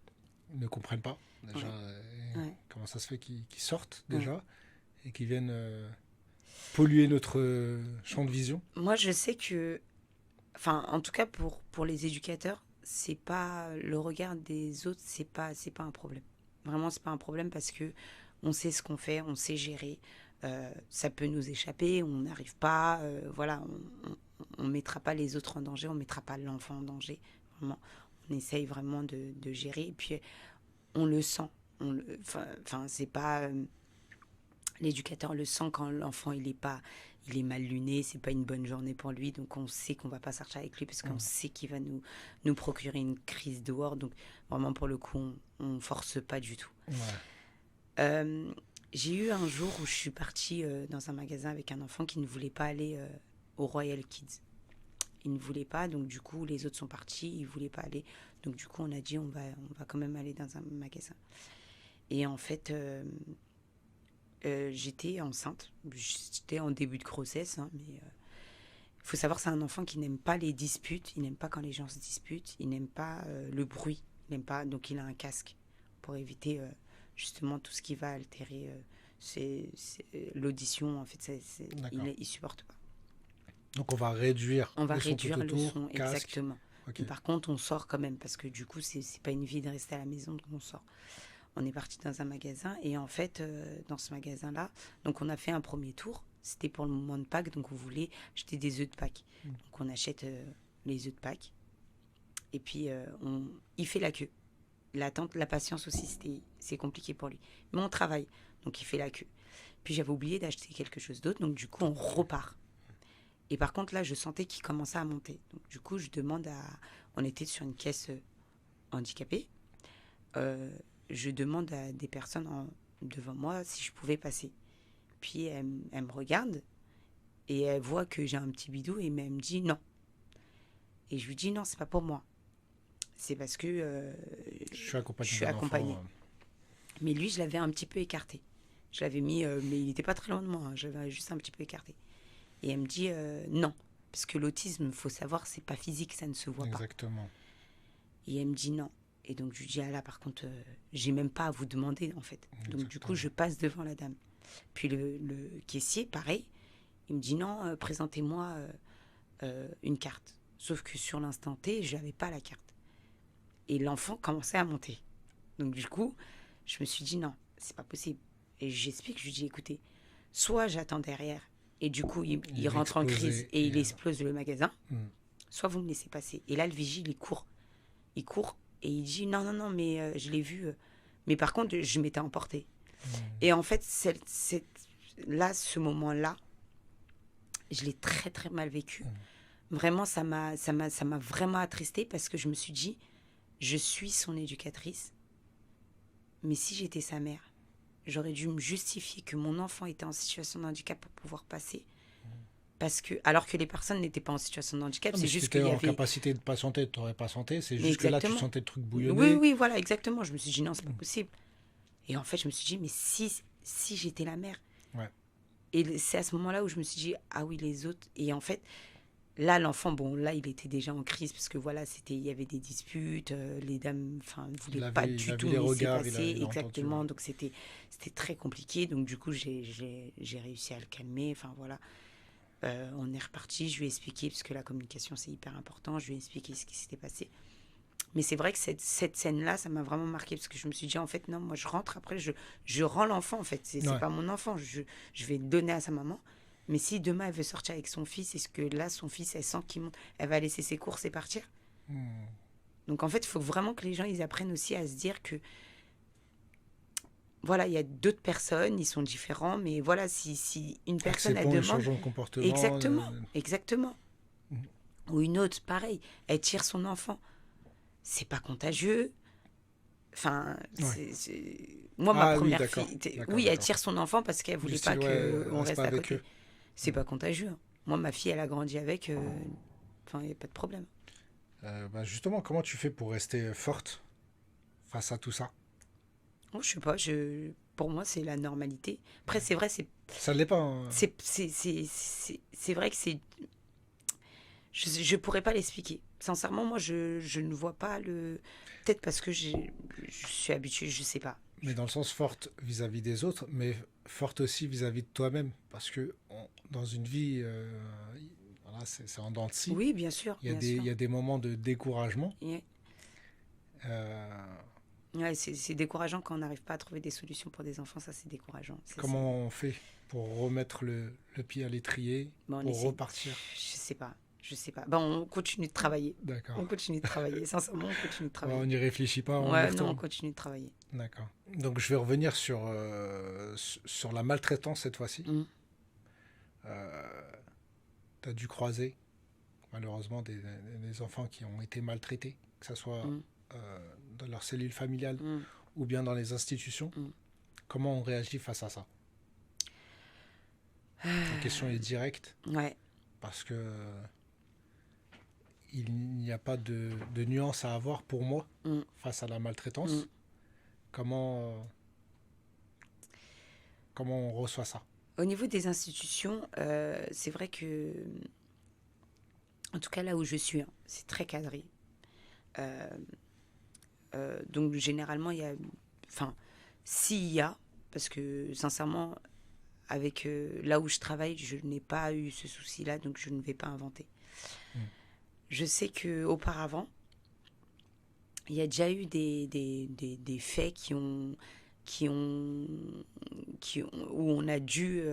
ne comprennent pas déjà Ouais. Ouais. comment ça se fait qu'ils sortent Ouais. déjà et qu'ils viennent polluer notre champ de vision. Moi, je sais que enfin, en tout cas pour les éducateurs, c'est pas le regard des autres, c'est pas un problème. Vraiment, c'est pas un problème parce que on sait ce qu'on fait, on sait gérer. Ça peut nous échapper, on n'arrive pas, voilà, on mettra pas les autres en danger, on mettra pas l'enfant en danger. Vraiment, on essaye vraiment de gérer. Et puis on le sent. Enfin, c'est pas l'éducateur le sent quand l'enfant il est mal luné, c'est pas une bonne journée pour lui, donc on sait qu'on va pas sortir avec lui parce qu'on Mmh. sait qu'il va nous procurer une crise dehors. Donc vraiment pour le coup, on force pas du tout. Ouais. Euh, j'ai eu un jour où je suis partie dans un magasin avec un enfant qui ne voulait pas aller au Royal Kids. Il ne voulait pas, donc du coup les autres sont partis, il voulait pas aller. Donc du coup on a dit on va quand même aller dans un magasin. Et en fait, j'étais enceinte, j'étais en début de grossesse, hein, mais il faut savoir c'est un enfant qui n'aime pas les disputes, il n'aime pas quand les gens se disputent, il n'aime pas le bruit, il n'aime pas, donc il a un casque pour éviter justement tout ce qui va altérer l'audition. En fait, D'accord. il supporte pas. Donc on va réduire On va le son tout réduire le autour, son casque. exactement. Ok. Mais par contre, on sort quand même parce que du coup, c'est pas une vie de rester à la maison, donc on sort. On est parti dans un magasin et en fait, dans ce magasin-là, donc on a fait un premier tour. C'était pour le moment de Pâques, donc on voulait acheter des œufs de Pâques. Mm. Donc on achète les œufs de Pâques et puis il fait la queue. L'attente, la patience aussi, c'est compliqué pour lui. Mais on travaille, donc il fait la queue. Puis j'avais oublié d'acheter quelque chose d'autre, donc du coup on repart. Et par contre là, je sentais qu'il commençait à monter. Donc du coup, je demande à... On était sur une caisse handicapée. Euh, je demande à des personnes devant moi si je pouvais passer. Puis elle me regarde et elle voit que j'ai un petit bidou et elle me dit non. Et je lui dis non, c'est pas pour moi. C'est parce que Je suis je accompagné suis d'un enfant. accompagnée. Mais lui, je l'avais un petit peu écarté. Je l'avais mis, mais il n'était pas très loin de moi, hein. Je l'avais juste un petit peu écarté. Et elle me dit non. Parce que l'autisme, il faut savoir, c'est pas physique, ça ne se voit pas. Exactement. Et elle me dit non. Et donc je lui dis, ah là, par contre, j'ai même pas à vous demander, en fait. Donc du coup, Exactement. je passe devant la dame. Puis le caissier, pareil, il me dit non, présentez-moi une carte. Sauf que sur l'instant T, je n'avais pas la carte. Et l'enfant commençait à monter. Donc du coup, je me suis dit non, c'est pas possible. Et j'explique, je lui dis écoutez, soit j'attends derrière et du coup, il Il va rentre en crise exploser et il et, explose le magasin, hmm. soit vous me laissez passer. Et là, le vigile, il court. Il court et il dit non, non, non, mais je l'ai vu. Mais par contre, je m'étais emportée. Et en fait, là, ce moment-là, je l'ai très, très mal vécu. Vraiment, ça m'a vraiment attristée parce que je me suis dit, je suis son éducatrice, mais si j'étais sa mère, j'aurais dû me justifier que mon enfant était en situation de handicap pour pouvoir passer. Parce que, alors que les personnes n'étaient pas en situation de handicap, Ah, c'est mais si juste tu étais qu'il y en avait... capacité de patienter, tu n'aurais patienté. C'est Mais juste que là, tu exactement. sentais le truc Oui, bouillonner. oui, voilà, exactement. Je me suis dit, non, c'est pas possible. Et en fait, je me suis dit, mais si j'étais la mère. Ouais. Et c'est à ce moment-là où je me suis dit, ah oui, les autres. Et en fait, là, l'enfant, bon, là, il était déjà en crise parce que voilà, il y avait des disputes, les dames, enfin, ne voulaient pas du tout les me laisser regards, passer, il a exactement. entendu. Donc c'était très compliqué. Donc du coup, j'ai réussi à le calmer. Enfin voilà, on est reparti. Je lui ai expliqué parce que la communication c'est hyper important. Je lui ai expliqué ce qui s'était passé. Mais c'est vrai que cette scène-là, ça m'a vraiment marqué parce que je me suis dit en fait non, moi je rentre après, je rends l'enfant en fait. C'est Ouais. pas mon enfant. Je vais le donner à sa maman. Mais si demain elle veut sortir avec son fils, est-ce que là son fils elle sent qu'il monte, elle va laisser ses courses et partir? Donc en fait, il faut vraiment que les gens ils apprennent aussi à se dire que voilà, il y a d'autres personnes, ils sont différents, mais voilà, si une personne elle Acceptons le demande changement de comportement. exactement, ou une autre pareil, elle tire son enfant, c'est pas contagieux. Enfin, Ouais. moi ma Ah oui, première d'accord. fille, D'accord, oui, elle d'accord. tire son enfant parce qu'elle Du voulait pas style, ouais, qu'on reste reste pas à avec côté. eux. C'est pas contagieux. Moi ma fille elle a grandi avec, enfin il y a pas de problème. Bah, justement, comment tu fais pour rester forte face à tout ça? Moi, je sais pas, pour moi, c'est la normalité. Après, c'est vrai, Ça l'est pas, hein. c'est vrai que c'est. Je pourrais pas l'expliquer. Sincèrement, moi, je ne vois pas le. Peut-être parce que je suis habituée, je sais pas. Mais dans le sens forte vis-à-vis des autres, mais forte aussi vis-à-vis de toi-même. Parce que dans une vie, voilà, c'est en dents de scie. Oui, bien sûr, bien Il sûr. y a des moments de découragement. Ouais. Euh, Ouais, c'est décourageant quand on n'arrive pas à trouver des solutions pour des enfants, ça c'est décourageant. Comment on fait pour remettre le pied à l'étrier, Bon, on pour essaie. repartir? Je sais pas. Je sais pas. Bon, on continue de travailler. D'accord. On continue de travailler. Sincèrement, on continue de Ouais, travailler. on n'y réfléchit pas, on y Ouais, non, on retourne. continue de travailler. D'accord. Donc je vais revenir sur la maltraitance cette fois-ci. Mm. Tu as dû croiser malheureusement des enfants qui ont été maltraités, que ce soit dans leur cellule familiale ou bien dans les institutions. Comment on réagit face à ça? La question est directe. Ouais. Parce que il n'y a pas de nuance à avoir pour moi face à la maltraitance. Comment on reçoit ça? Au niveau des institutions, c'est vrai que, en tout cas là où je suis, hein, c'est très cadré. Donc généralement, il y a, enfin, s'il y a, parce que sincèrement, avec là où je travaille, je n'ai pas eu ce souci-là, donc je ne vais pas inventer. Je sais que auparavant, il y a déjà eu des faits où on a dû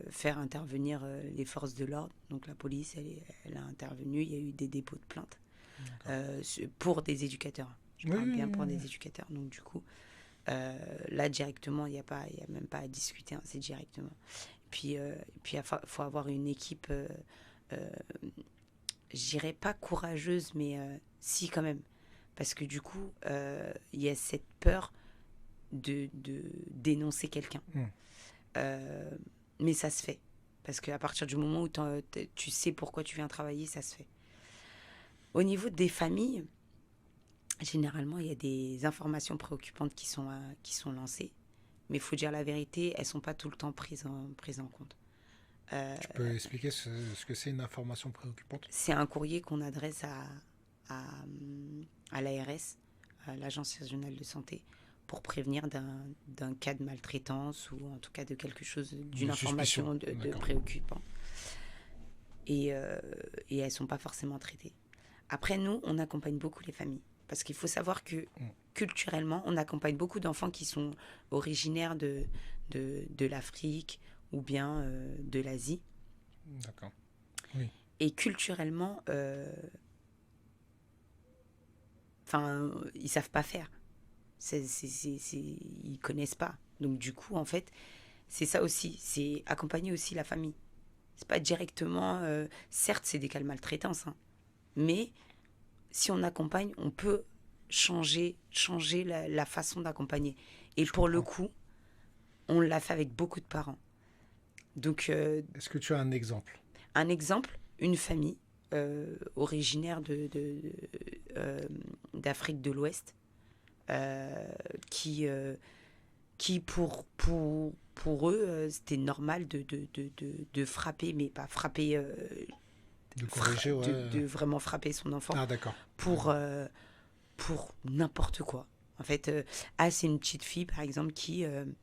faire intervenir les forces de l'ordre. Donc la police, elle a intervenu. Il y a eu des dépôts de plainte pour des éducateurs. Je parle bien pour des éducateurs. Donc du coup, là directement, il y a même pas à discuter. Hein, c'est directement. Puis il faut avoir une équipe, je dirais pas courageuse, mais si quand même. Parce que du coup, il y a cette peur de dénoncer quelqu'un. Mais ça se fait. Parce qu'à partir du moment où tu sais pourquoi tu viens travailler, ça se fait. Au niveau des familles, généralement, il y a des informations préoccupantes qui sont lancées. Mais il faut dire la vérité, elles ne sont pas tout le temps prises en compte. Tu peux expliquer ce que c'est une information préoccupante? C'est un courrier qu'on adresse à l'ARS, à l'Agence régionale de santé, pour prévenir d'un cas de maltraitance ou en tout cas de quelque chose, d'une information de préoccupant. Et elles ne sont pas forcément traitées. Après, nous, on accompagne beaucoup les familles. Parce qu'il faut savoir que culturellement, on accompagne beaucoup d'enfants qui sont originaires de l'Afrique ou bien de l'Asie. D'accord. Oui. Et culturellement, ils savent pas faire. Ils connaissent pas. Donc du coup, en fait, c'est ça aussi. C'est accompagner aussi la famille. C'est pas directement... certes, c'est des cas de maltraitance. Hein, mais si on accompagne, on peut changer la façon d'accompagner. Et Je pour le comprends. coup, on l'a fait avec beaucoup de parents. Donc, Est-ce que tu as un exemple? un exemple, une famille originaire d'Afrique de l'Ouest euh, qui, qui pour eux, c'était normal de frapper, mais pas frapper, De corriger, ouais. de vraiment frapper son enfant Ah, d'accord. pour, pour n'importe quoi. En fait, c'est une petite fille, par exemple, qui aime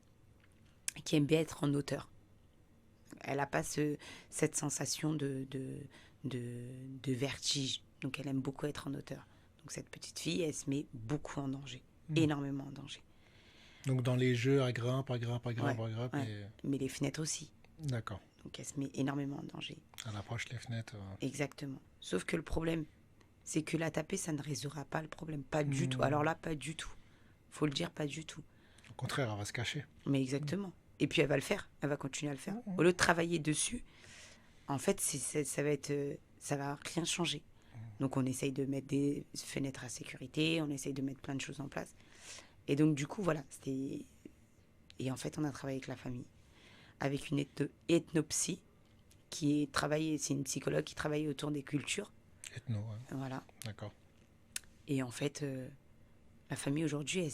bien être en hauteur. Elle n'a pas cette sensation de vertige. Donc, elle aime beaucoup être en hauteur. Donc, cette petite fille, elle se met beaucoup en danger. Hmm. Énormément en danger. Donc dans les jeux, elle grimpe, elle grimpe, elle Ouais, grimpe, elle grimpe. ouais. Et... Mais les fenêtres aussi. D'accord. Donc, elle se met énormément en danger. Elle approche les fenêtres. Exactement. Sauf que le problème, c'est que la taper, ça ne résoudra pas le problème. Pas du tout. Hmm. Alors là, pas du tout. Faut le dire, pas du tout. Au contraire, elle va se cacher. Mais exactement. Et puis elle va le faire. Elle va continuer à le faire. Hmm. Au lieu de travailler dessus, en fait, ça va être, ça va rien changer. Donc on essaye de mettre des fenêtres à sécurité, on essaye de mettre plein de choses en place. Et donc du coup, voilà, c'était... Et en fait, on a travaillé avec la famille, avec une ethnopsie qui est travaillée, c'est une psychologue qui travaille autour des cultures. Ethno, ouais. Voilà. D'accord. Et en fait, la famille aujourd'hui, elle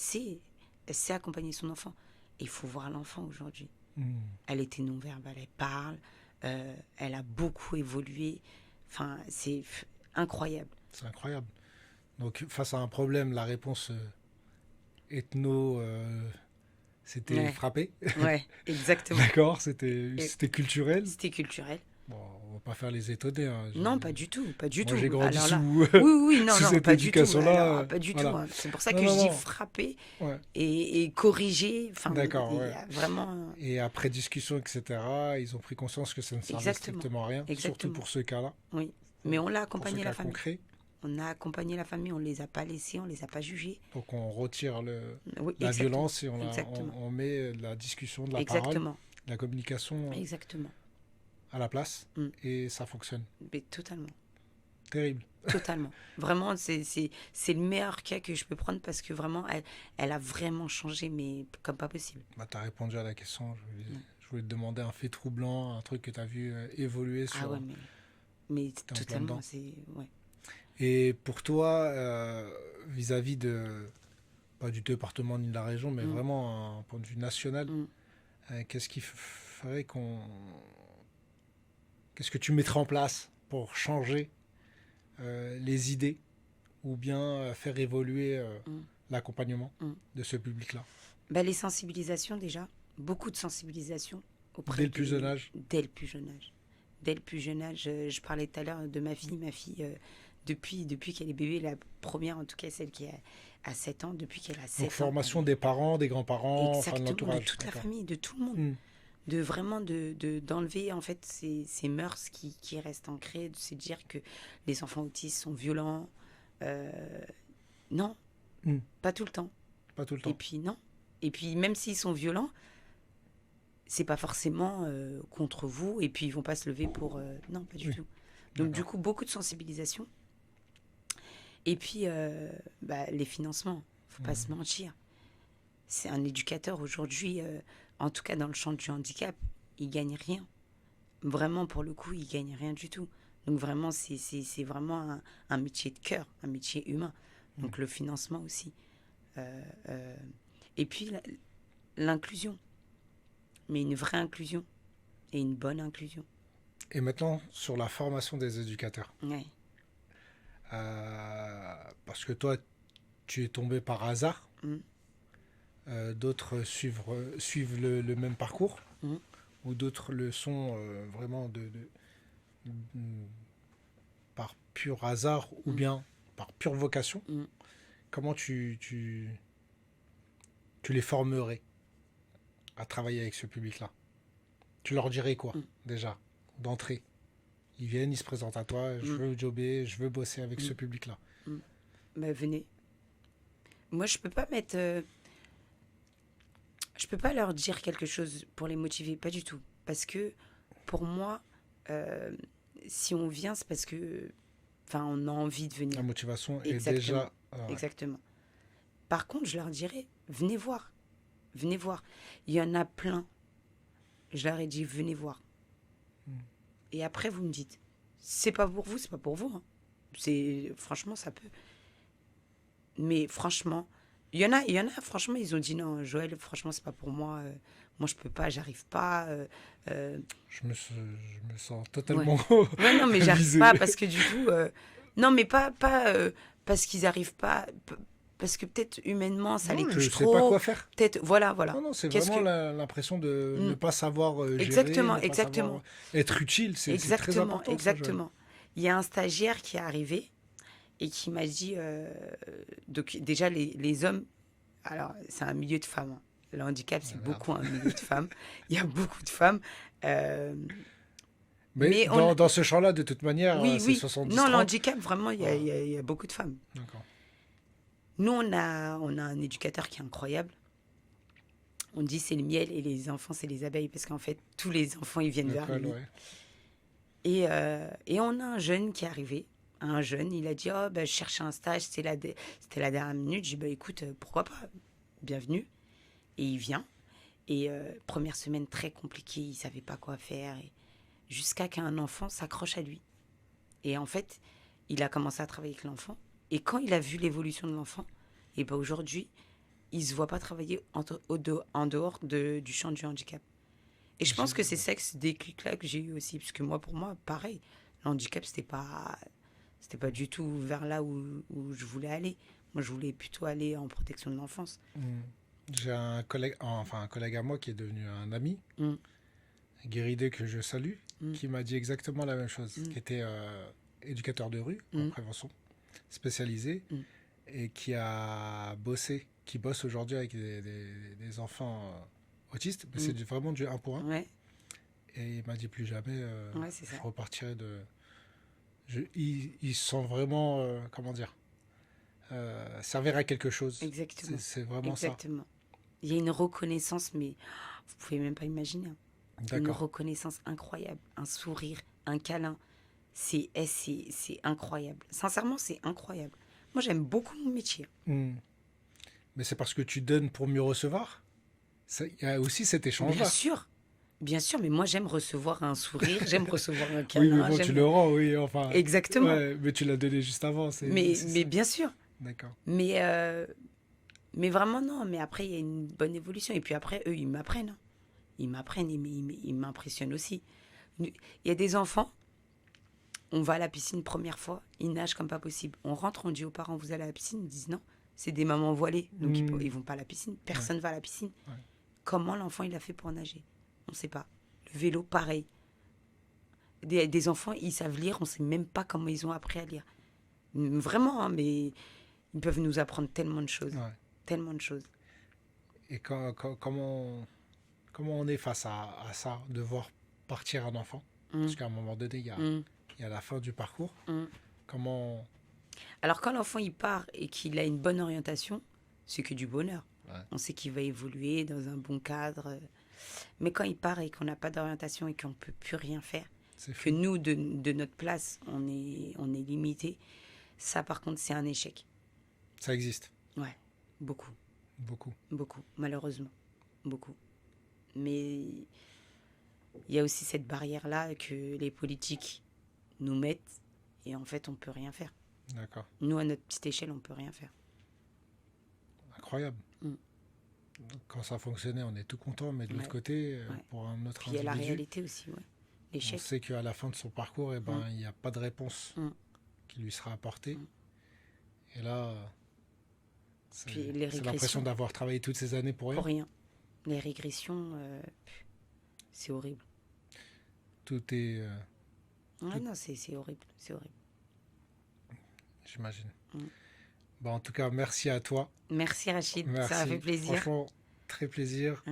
sait accompagner son enfant. Et il faut voir l'enfant aujourd'hui. Hmm. Elle était non-verbale, elle parle, elle a beaucoup évolué. Enfin, c'est incroyable. C'est incroyable. Donc face à un problème, la réponse ethno, c'était Ouais. frapper. Ouais, exactement. D'accord, Et c'était culturel. c'était culturel. Bon, on va pas faire les étonnés. Hein. Non, pas du tout, pas du Moi, tout. j'ai grandi Alors là, sous, oui, non, sous non, cette pas du tout. éducation-là. Alors, pas du Voilà. tout. Hein. C'est pour ça Non, que non, je dis non. frapper Ouais. et corriger. Enfin, D'accord, il y ouais. a vraiment. Et après discussion, etc., ils ont pris conscience que ça ne servait Exactement. strictement à rien, surtout Exactement. pour ce cas-là. Oui. Mais on l'a Pour ce accompagné cas la famille. concret. On a accompagné la famille, on les a pas laissés, on les a pas jugés. Donc on retire Oui, la exactement. violence et Exactement. on met la discussion, de la parole, Exactement. la communication Exactement. à la place. Mm. Et ça fonctionne. Mais totalement. Terrible. Totalement. Vraiment, c'est le meilleur cas que je peux prendre parce que vraiment, elle a vraiment changé, mais comme pas possible. Bah, tu as répondu à la question. Je voulais te demander un fait troublant, un truc que tu as vu évoluer Ah sur... ouais, mais T'es en plein totalement, dedans. c'est... Ouais. Et pour toi, vis-à-vis pas du département ni de la région, mais Mm. vraiment un point de vue national, Mm. qu'est-ce qui ferait qu'on... Qu'est-ce que tu mettrais en place pour changer les idées ou bien faire évoluer Mm. l'accompagnement Mm. de ce public-là? Bah, les sensibilisations déjà, beaucoup de sensibilisation auprès Dès le plus jeune âge. Dès le plus jeune âge. Dès le plus jeune âge, je parlais tout à l'heure de ma fille, depuis qu'elle est bébé, la première en tout cas, celle qui a 7 ans, depuis qu'elle a 7 Donc ans. formation des parents, des grands-parents, enfin de Exactement, de l'entourage. toute la D'accord. famille, de tout le monde. Mm. De vraiment d'enlever en fait ces mœurs qui restent ancrées, de se dire que les enfants autistes sont violents. Non, Mm. pas tout le temps. Pas tout le Et temps. puis non. Et puis même s'ils sont violents, c'est pas forcément contre vous et puis ils vont pas se lever pour... non, pas du Oui. tout. Donc du D'accord. coup, beaucoup de sensibilisation. Et puis les financements, faut pas se mentir. C'est un éducateur aujourd'hui, en tout cas dans le champ du handicap, il gagne rien. Vraiment, pour le coup, il gagne rien du tout. Donc vraiment, c'est vraiment un métier de cœur, un métier humain. Donc le financement aussi. Et puis l'inclusion. Mais une vraie inclusion. Et une bonne inclusion. Et maintenant, sur la formation des éducateurs. Ouais. Parce que toi, tu es tombé par hasard. Mm. D'autres suivent le même parcours. Mm. Ou d'autres le sont vraiment par pur hasard ou bien par pure vocation. Mm. Comment tu les formerais à travailler avec ce public-là? Tu leur dirais quoi, déjà, d'entrée? Ils viennent, ils se présentent à toi, je veux jobber, je veux bosser avec ce public-là. Bah, venez. Moi, je peux pas mettre... je peux pas leur dire quelque chose pour les motiver, pas du tout. Parce que, pour moi, si on vient, c'est parce que... Enfin, on a envie de venir. La motivation est Exactement. déjà... ouais. Exactement. Par contre, je leur dirais, venez voir. Venez voir. Il y en a plein. Je leur ai dit, venez voir. Et après, vous me dites, c'est pas pour vous, c'est pas pour vous. Hein. Franchement, ça peut. Mais franchement, il y en a, franchement, ils ont dit, non, Joël, franchement, c'est pas pour moi. Moi, je peux pas, j'arrive pas. Je me sens totalement Ouais, non, mais j'arrive visé. pas parce que du coup... non, mais pas parce qu'ils arrivent pas... Parce que peut-être humainement, ça les Non, je touche sais trop. pas quoi faire. Peut-être, voilà. Non, non, c'est Qu'est-ce vraiment que- l'impression de ne pas savoir gérer, Exactement, ne pas exactement. savoir être utile. C'est très Exactement, important. ça, Joël. exactement. Il y a un stagiaire qui est arrivé et qui m'a dit... donc, déjà, les hommes... Alors, c'est un milieu de femmes. Hein. Le handicap, c'est beaucoup un milieu de femmes. Il y a beaucoup de femmes. Mais dans ce champ-là, de toute manière, Oui, c'est oui. 70 Non, le 30. handicap, vraiment, il y a beaucoup de femmes. D'accord. Nous, on a un éducateur qui est incroyable. On dit c'est le miel et les enfants, c'est les abeilles. Parce qu'en fait, tous les enfants, ils viennent vers lui. Ouais. Et on a un jeune qui est arrivé. Un jeune, il a dit, oh, ben, je cherchais un stage, c'était la dernière minute. J'ai dit, bah, écoute, pourquoi pas, bienvenue. Et il vient. Et première semaine très compliquée, il ne savait pas quoi faire. Jusqu'à qu'un enfant s'accroche à lui. Et en fait, il a commencé à travailler avec l'enfant. Et quand il a vu l'évolution de l'enfant, et ben aujourd'hui, il ne se voit pas travailler en dehors du champ du handicap. Et je pense que c'est ça, ce déclic-là que j'ai eu aussi. Parce que moi, pour moi, pareil, le handicap, c'était pas du tout vers là où je voulais aller. Moi, je voulais plutôt aller en protection de l'enfance. J'ai un collègue à moi qui est devenu un ami, Guéridé, que je salue, qui m'a dit exactement la même chose, qui était éducateur de rue en prévention, spécialisé, et qui bosse aujourd'hui avec des enfants autistes, mais c'est vraiment du 1 pour 1. Ouais. Et il m'a dit plus jamais, c'est ça. je repartirai de... Ils sont vraiment, comment dire, servir à quelque chose. Exactement. C'est vraiment Exactement. Il y a une reconnaissance, mais vous pouvez même pas imaginer. Hein. Une reconnaissance incroyable, un sourire, un câlin. C'est incroyable. Sincèrement, c'est incroyable. Moi, j'aime beaucoup mon métier. Mais c'est parce que tu donnes pour mieux recevoir. Il y a aussi cet échange-là. Bien sûr, mais moi, j'aime recevoir un sourire, j'aime recevoir un câlin. Oui, mais bon, tu le rends, oui, enfin. Exactement. Ouais, mais tu l'as donné juste avant. Mais bien sûr. D'accord. Mais vraiment, non. Mais après, il y a une bonne évolution. Et puis après, eux, ils m'apprennent. Hein. Ils m'apprennent, ils m'impressionnent aussi. Il y a des enfants, on va à la piscine première fois, ils nagent comme pas possible. On rentre, on dit aux parents, vous allez à la piscine? Ils disent non, c'est des mamans voilées, donc ils vont pas à la piscine. Personne va à la piscine. Ouais. Comment l'enfant, il a fait pour nager? On ne sait pas. Le vélo, pareil. Des enfants, ils savent lire, on ne sait même pas comment ils ont appris à lire. Vraiment, hein, mais ils peuvent nous apprendre tellement de choses. Ouais. Tellement de choses. Et comment on est face à ça, de voir partir un enfant? Parce qu'à un moment donné, il y a la fin du parcours. Comment... Alors, quand l'enfant il part et qu'il a une bonne orientation, c'est que du bonheur. Ouais. On sait qu'il va évoluer dans un bon cadre. Mais quand il part et qu'on n'a pas d'orientation et qu'on ne peut plus rien faire, que nous, de notre place, on est limité, ça, par contre, c'est un échec. Ça existe? Ouais, beaucoup. Beaucoup? Beaucoup, malheureusement. Beaucoup. Mais il y a aussi cette barrière-là que les politiques nous mettent et en fait, on ne peut rien faire. D'accord. Nous, à notre petite échelle, on ne peut rien faire. Incroyable. Quand ça fonctionnait, on est tout content, mais de l'autre côté, pour un autre individu... Il y a la réalité aussi, l'échec. On sait qu'à la fin de son parcours, il n'y a pas de réponse qui lui sera apportée. Et là, c'est l'impression d'avoir travaillé toutes ces années pour rien. Pour rien. Les régressions, c'est horrible. Tout est... Non, c'est horrible, c'est horrible. J'imagine. En tout cas, merci à toi. Merci Rachid, ça a fait plaisir. Franchement, très plaisir.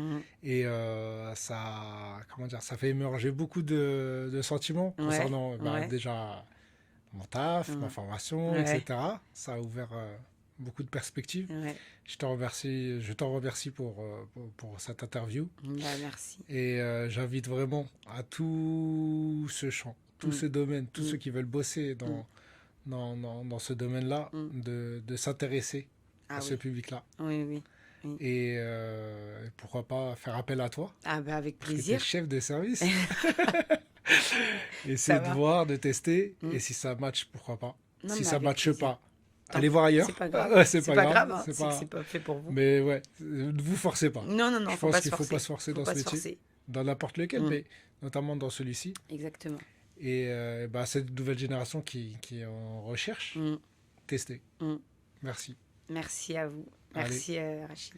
Et comment dire, ça fait émerger beaucoup de sentiments concernant déjà mon taf, ma formation, etc. Ça a ouvert beaucoup de perspectives. Je t'en remercie pour cette interview. Merci. Et j'invite vraiment à tout ce champ, tout ce domaine, tous ceux qui veulent bosser dans ce domaine-là, de s'intéresser à ce public-là. Oui. Et pourquoi pas faire appel à toi. Avec plaisir. Tu es chef de service. Essayer de voir, de tester. Et si ça match, pourquoi pas. Si ça ne matche pas, allez voir ailleurs. C'est pas grave. C'est pas grave. Hein. C'est pas fait pour vous. Mais ouais, ne vous forcez pas. Non. Je pense qu'il ne faut pas se forcer dans ce métier. Dans n'importe lequel, mais notamment dans celui-ci. Exactement. Et cette nouvelle génération qui est en recherche, testez. Merci. Merci à vous. Merci Rachid.